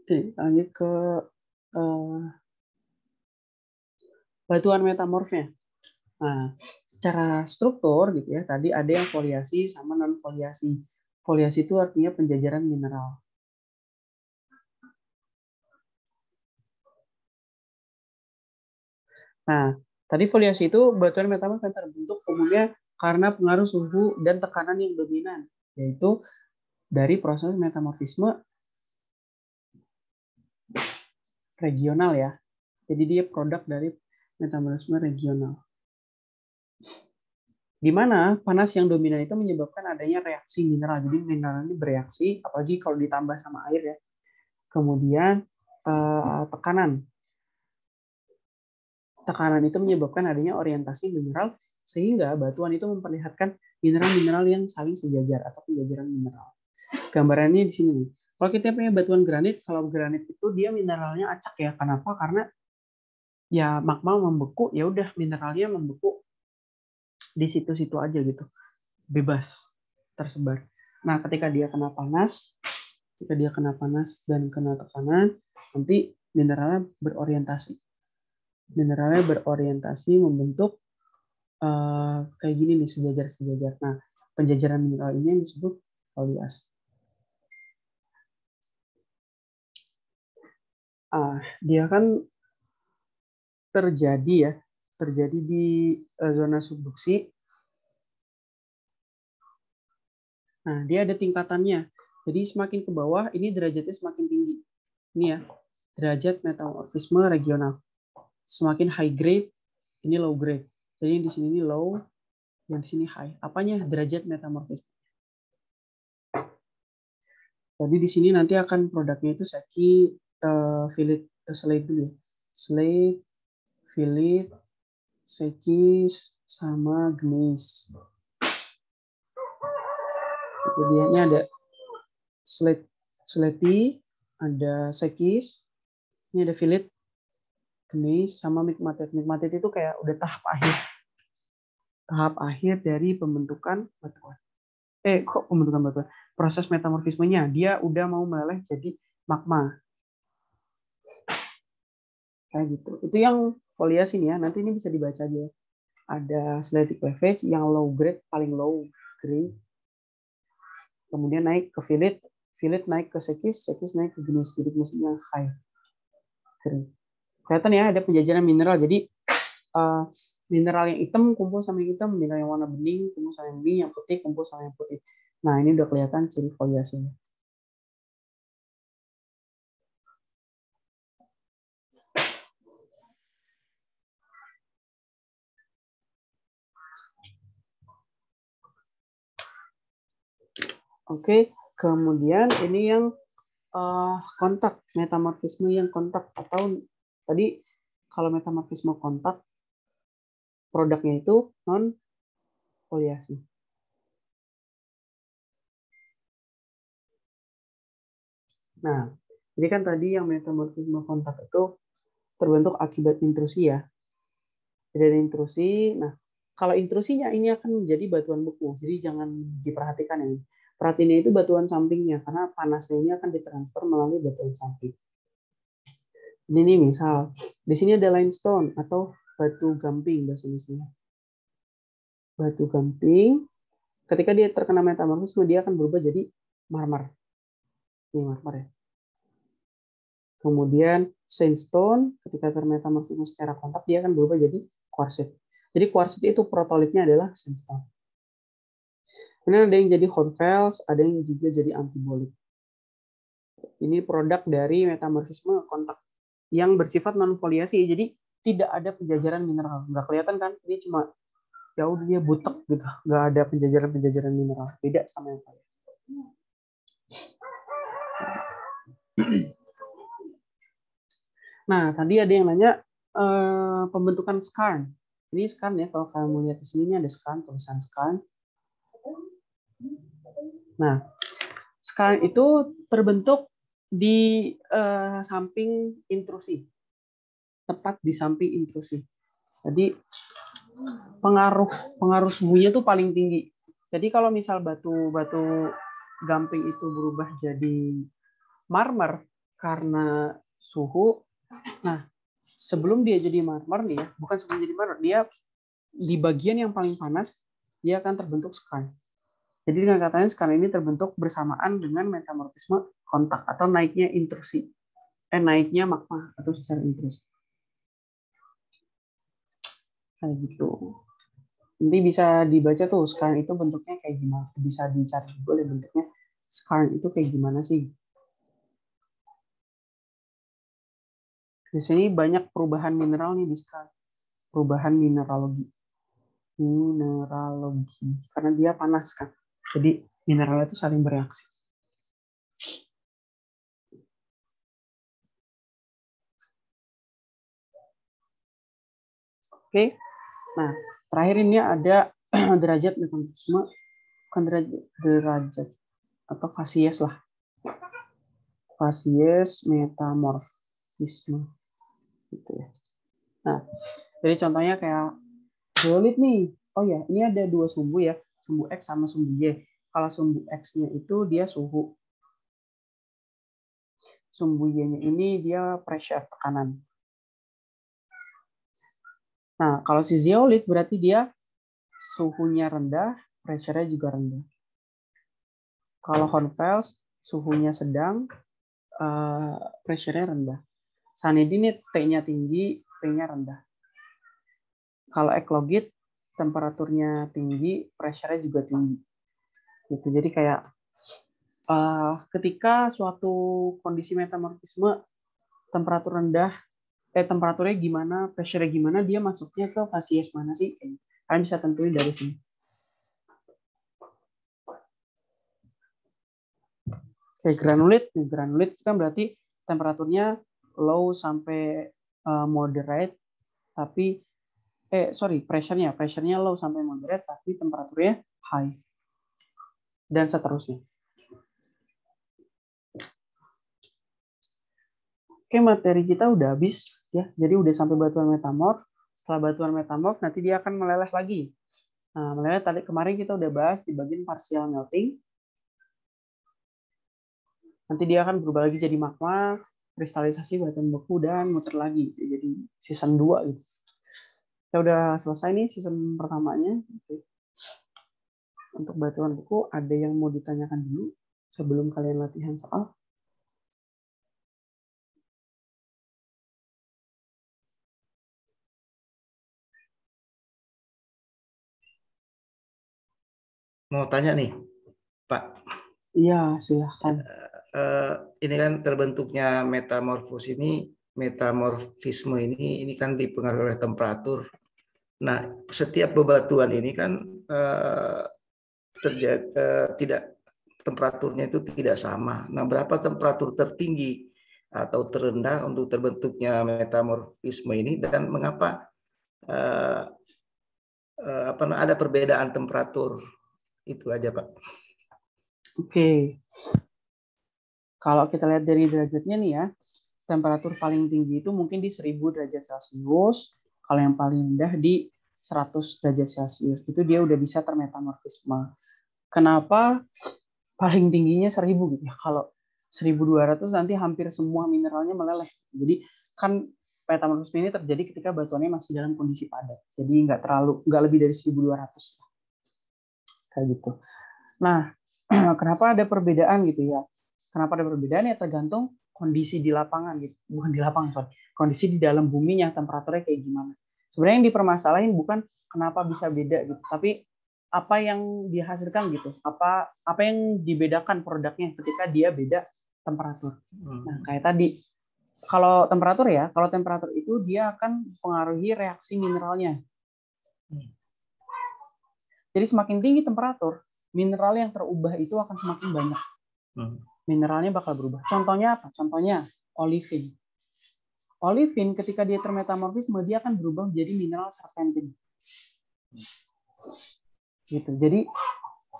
Oke, lanjut ke batuan metamorfnya. Nah, secara struktur gitu ya, tadi ada yang foliasi sama non foliasi. Foliasi itu artinya penjajaran mineral. Nah, tadi foliasi itu batuan metamorf yang terbentuk umumnya karena pengaruh suhu dan tekanan yang dominan, yaitu dari proses metamorfisme regional ya. Jadi dia produk dari metamorfisme regional. Di mana panas yang dominan itu menyebabkan adanya reaksi mineral. Jadi mineral ini bereaksi, apalagi kalau ditambah sama air ya. Kemudian tekanan. Tekanan itu menyebabkan adanya orientasi mineral sehingga batuan itu memperlihatkan mineral-mineral yang saling sejajar atau penjajaran mineral. Gambarannya di sini nih. Kalau kita punya batuan granit, kalau granit itu dia mineralnya acak ya. Kenapa? Karena ya magma membeku, ya udah mineralnya membeku di situ-situ aja gitu. Bebas tersebar. Nah, ketika dia kena panas dan kena tekanan, nanti mineralnya berorientasi. Mineralnya berorientasi membentuk kayak gini nih, sejajar-sejajar. Nah, penjajaran mineral ini yang disebut foliasi. Dia kan terjadi di zona subduksi. Nah, dia ada tingkatannya. Jadi semakin ke bawah, ini derajatnya semakin tinggi. Ini ya, derajat metamorfisme regional. Semakin high grade, ini low grade. Jadi yang di sini ini low, yang di sini high. Apanya? Derajat metamorfisme. Jadi di sini nanti akan produknya itu seki, fillet, slate dulu ya. Slate, fillet, sekis, sama gneiss. Itu dia. Ini ada slate, ada sekis, ini ada fillet, gneiss, sama migmatit. Migmatit itu kayak udah tahap akhir. Tahap akhir dari pembentukan batuan. Kok pembentukan batuan? Proses metamorfismenya. Dia udah mau meleleh jadi magma. Kayak gitu. Itu yang foliasi nih ya. Nanti ini bisa dibaca aja. Ada slatic cleavage yang low grade, paling low grade. Kemudian naik ke fillet, fillet naik ke sekis, sekis naik ke gneiss. Jadi gneiss-nya high grade. Kelihatan ya ada penjajaran mineral. Jadi Mineral yang hitam kumpul sama yang hitam, mineral yang warna bening kumpul sama yang bening, yang putih kumpul sama yang putih. Nah, ini udah kelihatan ciri foliasinya. Oke, kemudian ini yang kontak, metamorfisme yang kontak, atau tadi kalau metamorfisme kontak produknya itu non foliasi. Nah, jadi kan tadi yang metamorfisme kontak itu terbentuk akibat intrusi ya. Jadi ada intrusi. Nah, kalau intrusinya ini akan menjadi batuan beku. Jadi jangan diperhatikan ya. Perhatiannya itu batuan sampingnya karena panasnya ini akan ditransfer melalui batuan samping. Ini misal di sini ada limestone atau batu gamping bahasa Indonesia. Batu gamping ketika dia terkena metamorfisme dia akan berubah jadi marmer. Ini marmer ya. Kemudian sandstone ketika termetamorfisme secara kontak dia akan berubah jadi quartzite. Jadi quartzite itu protolitnya adalah sandstone. Kemudian ada yang jadi hornfels, ada yang juga jadi antibolit. Ini produk dari metamorfisme kontak yang bersifat non foliasi. Jadi tidak ada penjajaran mineral. Nggak kelihatan kan? Ini cuma jauh dia butek gitu. Nggak ada penjajaran mineral. Beda sama yang foliasi. Nah, tadi ada yang nanya pembentukan skarn. Ini skarn ya, kalau kamu lihat di sini ini ada skarn, tulisan skarn. Nah, skarn itu terbentuk di samping intrusi, tepat di samping intrusi. Jadi pengaruh suhunya tuh paling tinggi. Jadi kalau misal batu gamping itu berubah jadi marmer karena suhu, nah sebelum dia jadi marmer nih ya, bukan sebelum jadi marmer, dia di bagian yang paling panas dia akan terbentuk skarn. Jadi dengan katanya skarn ini terbentuk bersamaan dengan metamorfisme kontak atau naiknya intrusi, naiknya magma atau secara intrusi. Kayak gitu. Nanti bisa dibaca tuh skarn itu bentuknya kayak gimana. Bisa dicari boleh bentuknya skarn itu kayak gimana sih. Di sini banyak perubahan mineral nih di skarn. Perubahan mineralogi. Karena dia panas kan. Jadi mineral itu saling bereaksi. Oke. Nah, terakhir ini ada derajat metamorfisme, bukan derajat atau fasies lah. Fasies metamorfisme gitu ya. Nah, jadi contohnya kayak zeolit nih. Oh ya, ini ada dua sumbu ya, sumbu X sama sumbu Y. Kalau sumbu X-nya itu dia suhu. Sumbu Y-nya ini dia pressure, tekanan. Nah, kalau si zeolit berarti dia suhunya rendah, pressure-nya juga rendah. Kalau hornfels suhunya sedang, pressure-nya rendah. Sanidin T-nya tinggi, P-nya rendah. Kalau eklogit temperaturnya tinggi, pressure-nya juga tinggi. Gitu. Jadi kayak ketika suatu kondisi metamorfisme temperatur rendah, temperaturnya gimana, pressure-nya gimana, dia masuknya ke fasies mana sih? Kalian bisa tentuin dari sini. Kayak granulit kan berarti temperaturnya low sampai moderate, tapi pressure-nya low sampai moderate, tapi temperaturnya high, dan seterusnya. Oke, materi kita udah habis ya. Jadi udah sampai batuan metamorf. Setelah batuan metamorf nanti dia akan meleleh lagi. Nah, meleleh tadi kemarin kita udah bahas di bagian partial melting. Nanti dia akan berubah lagi jadi magma, kristalisasi batuan beku dan muter lagi. Jadi season 2 gitu. Kita udah selesai nih season pertamanya. Untuk batuan beku ada yang mau ditanyakan dulu sebelum kalian latihan soal? mau tanya nih, Pak. Iya, silahkan. Ini kan terbentuknya metamorfisme ini kan dipengaruhi oleh temperatur. Nah, setiap bebatuan ini kan tidak temperaturnya itu tidak sama. Nah, berapa temperatur tertinggi atau terendah untuk terbentuknya metamorfisme ini dan mengapa ada perbedaan temperatur? Itu aja, Pak. Oke. Kalau kita lihat dari derajatnya nih ya, temperatur paling tinggi itu mungkin di 1000 derajat Celcius. Kalau yang paling rendah di 100 derajat Celcius. Itu dia udah bisa termetamorfisme. Kenapa paling tingginya 1000 gitu ya? Kalau 1200 nanti hampir semua mineralnya meleleh. Jadi kan metamorfisme ini terjadi ketika batuannya masih dalam kondisi padat. Jadi nggak lebih dari 1200 kayak gitu. Nah, kenapa ada perbedaan gitu ya? Kenapa ada perbedaan ya tergantung kondisi di lapangan gitu. Bukan di lapangan, sorry. Kondisi di dalam buminya temperaturnya kayak gimana. Sebenarnya yang dipermasalahin bukan kenapa bisa beda gitu, tapi apa yang dihasilkan gitu. Apa yang dibedakan produknya ketika dia beda temperatur. Nah, kayak tadi kalau temperatur itu dia akan mempengaruhi reaksi mineralnya. Jadi semakin tinggi temperatur, mineral yang terubah itu akan semakin banyak. Mineralnya bakal berubah. Contohnya apa? Contohnya olivin. Olivin ketika dia termetamorfisme dia akan berubah menjadi mineral serpentin. Gitu. Jadi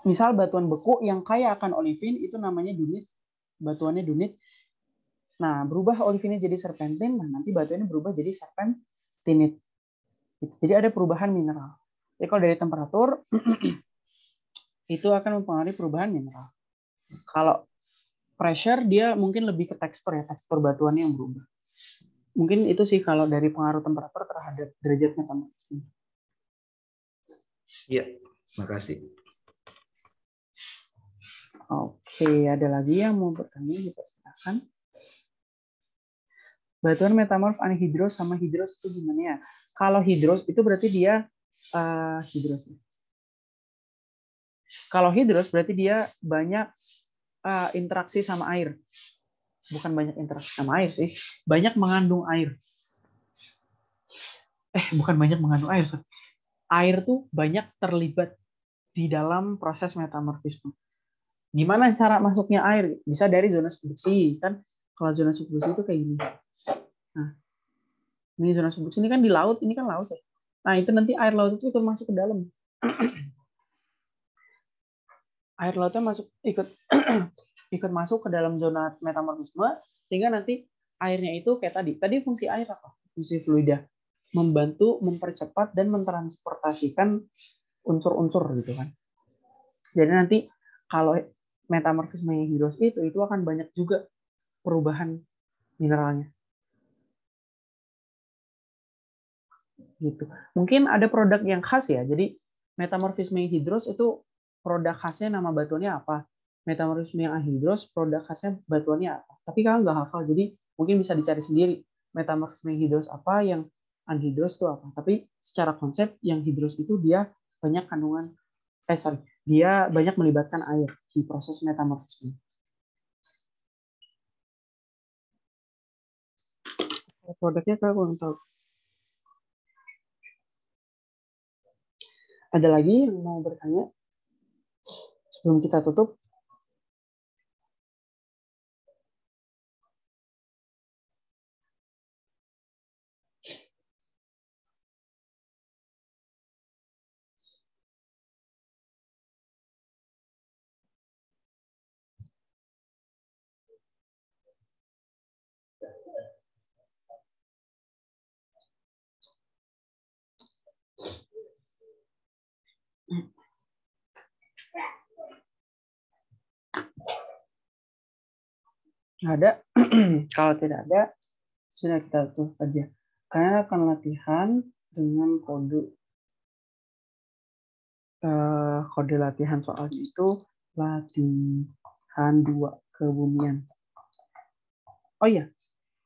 misal batuan beku yang kaya akan olivin itu namanya dunit. Batuannya dunit. Nah, berubah olivinnya jadi serpentin, nah nanti batuannya berubah jadi serpentinit. Gitu. Jadi ada perubahan mineral. Jadi kalau dari temperatur itu akan mempengaruhi perubahan mineral. Kalau pressure dia mungkin lebih ke tekstur ya, tekstur batuannya yang berubah. Mungkin itu sih kalau dari pengaruh temperatur terhadap derajat metamorfisme. Iya, makasih. Oke, ada lagi yang mau bertanya? Silakan. Batuan metamorf anhidros sama hidros itu gimana ya? Kalau hidros itu berarti dia hidros. Kalau hidros berarti dia banyak interaksi sama air. Bukan banyak interaksi sama air sih, banyak mengandung air. Bukan banyak mengandung air. Air tuh banyak terlibat di dalam proses metamorfisme. Gimana cara masuknya air? Bisa dari zona subduksi kan? Kalau zona subduksi itu kayak gini. Nah, ini zona subduksi ini kan di laut, ini kan laut ya. Nah, itu nanti air laut itu ikut masuk ke dalam. Air lautnya ikut masuk ke dalam zona metamorfisme sehingga nanti airnya itu kayak tadi fungsi air apa? Fungsi fluida, membantu mempercepat dan mentransportasikan unsur-unsur gitu kan. Jadi nanti kalau metamorfisme yang hidros itu akan banyak juga perubahan mineralnya. Gitu. Mungkin ada produk yang khas ya. Jadi metamorfisme yang hidros itu produk khasnya nama batuannya apa? Metamorfisme yang anhidros produk khasnya batuannya apa? Tapi kalau nggak hafal, jadi mungkin bisa dicari sendiri. Metamorfisme yang hidros apa, yang anhidros itu apa? Tapi secara konsep yang hidros itu dia banyak kandungan dia banyak melibatkan air di proses metamorfisme. Produknya saya kurang tahu. Ada lagi yang mau bertanya sebelum kita tutup? Ada. Kalau tidak ada, sudah kita tutup aja. Kalian akan latihan dengan kode latihan soalnya itu latihan 2 kebumian. Oh iya,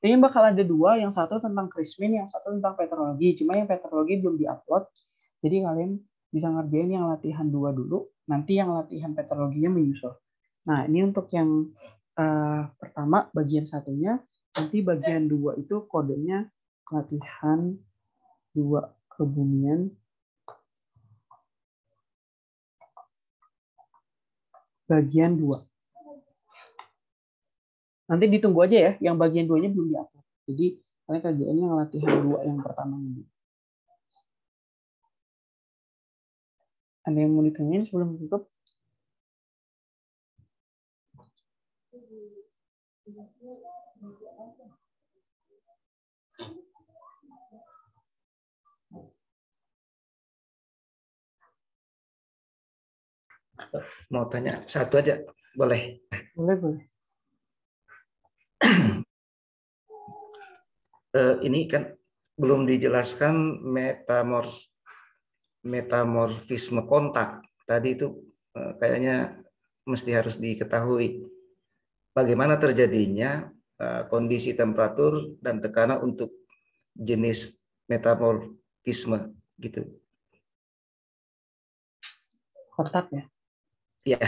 ini bakal ada 2, yang satu tentang Krismin, yang satu tentang petrologi. Cuma yang petrologi belum diupload, jadi kalian bisa ngerjain yang latihan 2 dulu, nanti yang latihan petrologinya menyusul. Nah, ini untuk yang pertama bagian satunya, nanti bagian 2 itu kodenya latihan 2 kebumian bagian 2. Nanti ditunggu aja ya, yang bagian 2-nya belum diupload. Jadi kalian kerjain yang latihan 2 yang pertama ini. Ada yang mau ditanyain sebelum tutup? Mau tanya satu aja, boleh? Boleh, boleh. Ini kan belum dijelaskan metamorfisme kontak. Tadi itu kayaknya mesti harus diketahui. Bagaimana terjadinya kondisi temperatur dan tekanan untuk jenis metamorfisme gitu. Kontak ya. Ya.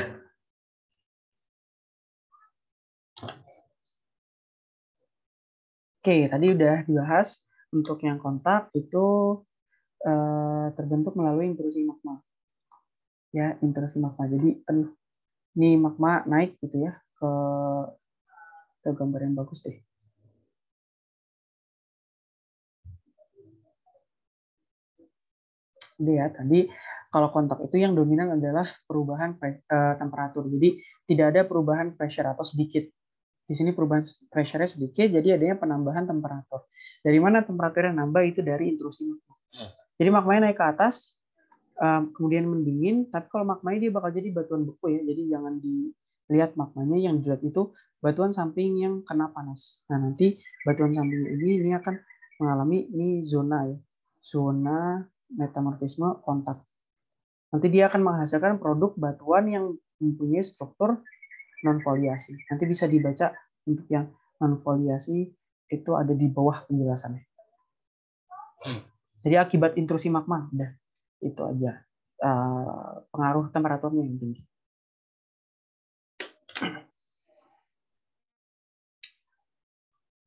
Oke, tadi udah dibahas. Untuk yang kontak itu terbentuk melalui intrusi magma. Ya, intrusi magma. Jadi, ini magma naik gitu ya ke gambar yang bagus deh. Ya, tadi kalau kontak itu yang dominan adalah perubahan temperatur. Jadi tidak ada perubahan pressure atau sedikit. Di sini perubahan pressure-nya sedikit, jadi adanya penambahan temperatur. Dari mana temperaturnya nambah itu dari intrusi magma. Jadi magmanya naik ke atas, kemudian mendingin, tapi kalau magmanya dia bakal jadi batuan beku ya. Jadi jangan dilihat magmanya yang dilihat itu batuan samping yang kena panas. Nah nanti batuan samping ini akan mengalami ini zona ya, zona metamorfisme kontak. Nanti dia akan menghasilkan produk batuan yang mempunyai struktur non-foliasi. Nanti bisa dibaca untuk yang non-foliasi itu ada di bawah penjelasannya. Jadi akibat intrusi magma, udah itu aja. Pengaruh temperaturnya yang tinggi.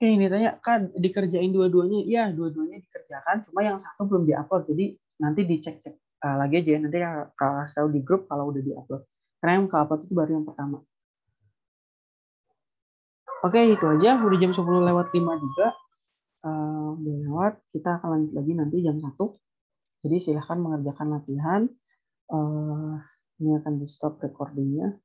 Oke, ini tanya, kan dikerjain dua-duanya? Iya, dua-duanya dikerjakan, cuma yang satu belum diupload. Jadi nanti dicek-cek lagi aja. Nanti kalau tahu di grup kalau udah diupload. Karena yang ke-upload itu baru yang pertama. Oke, itu aja. Udah jam 10:05 juga. Udah lewat. Kita akan lanjut lagi nanti jam 1. Jadi silahkan mengerjakan latihan. Ini akan di stop recordingnya.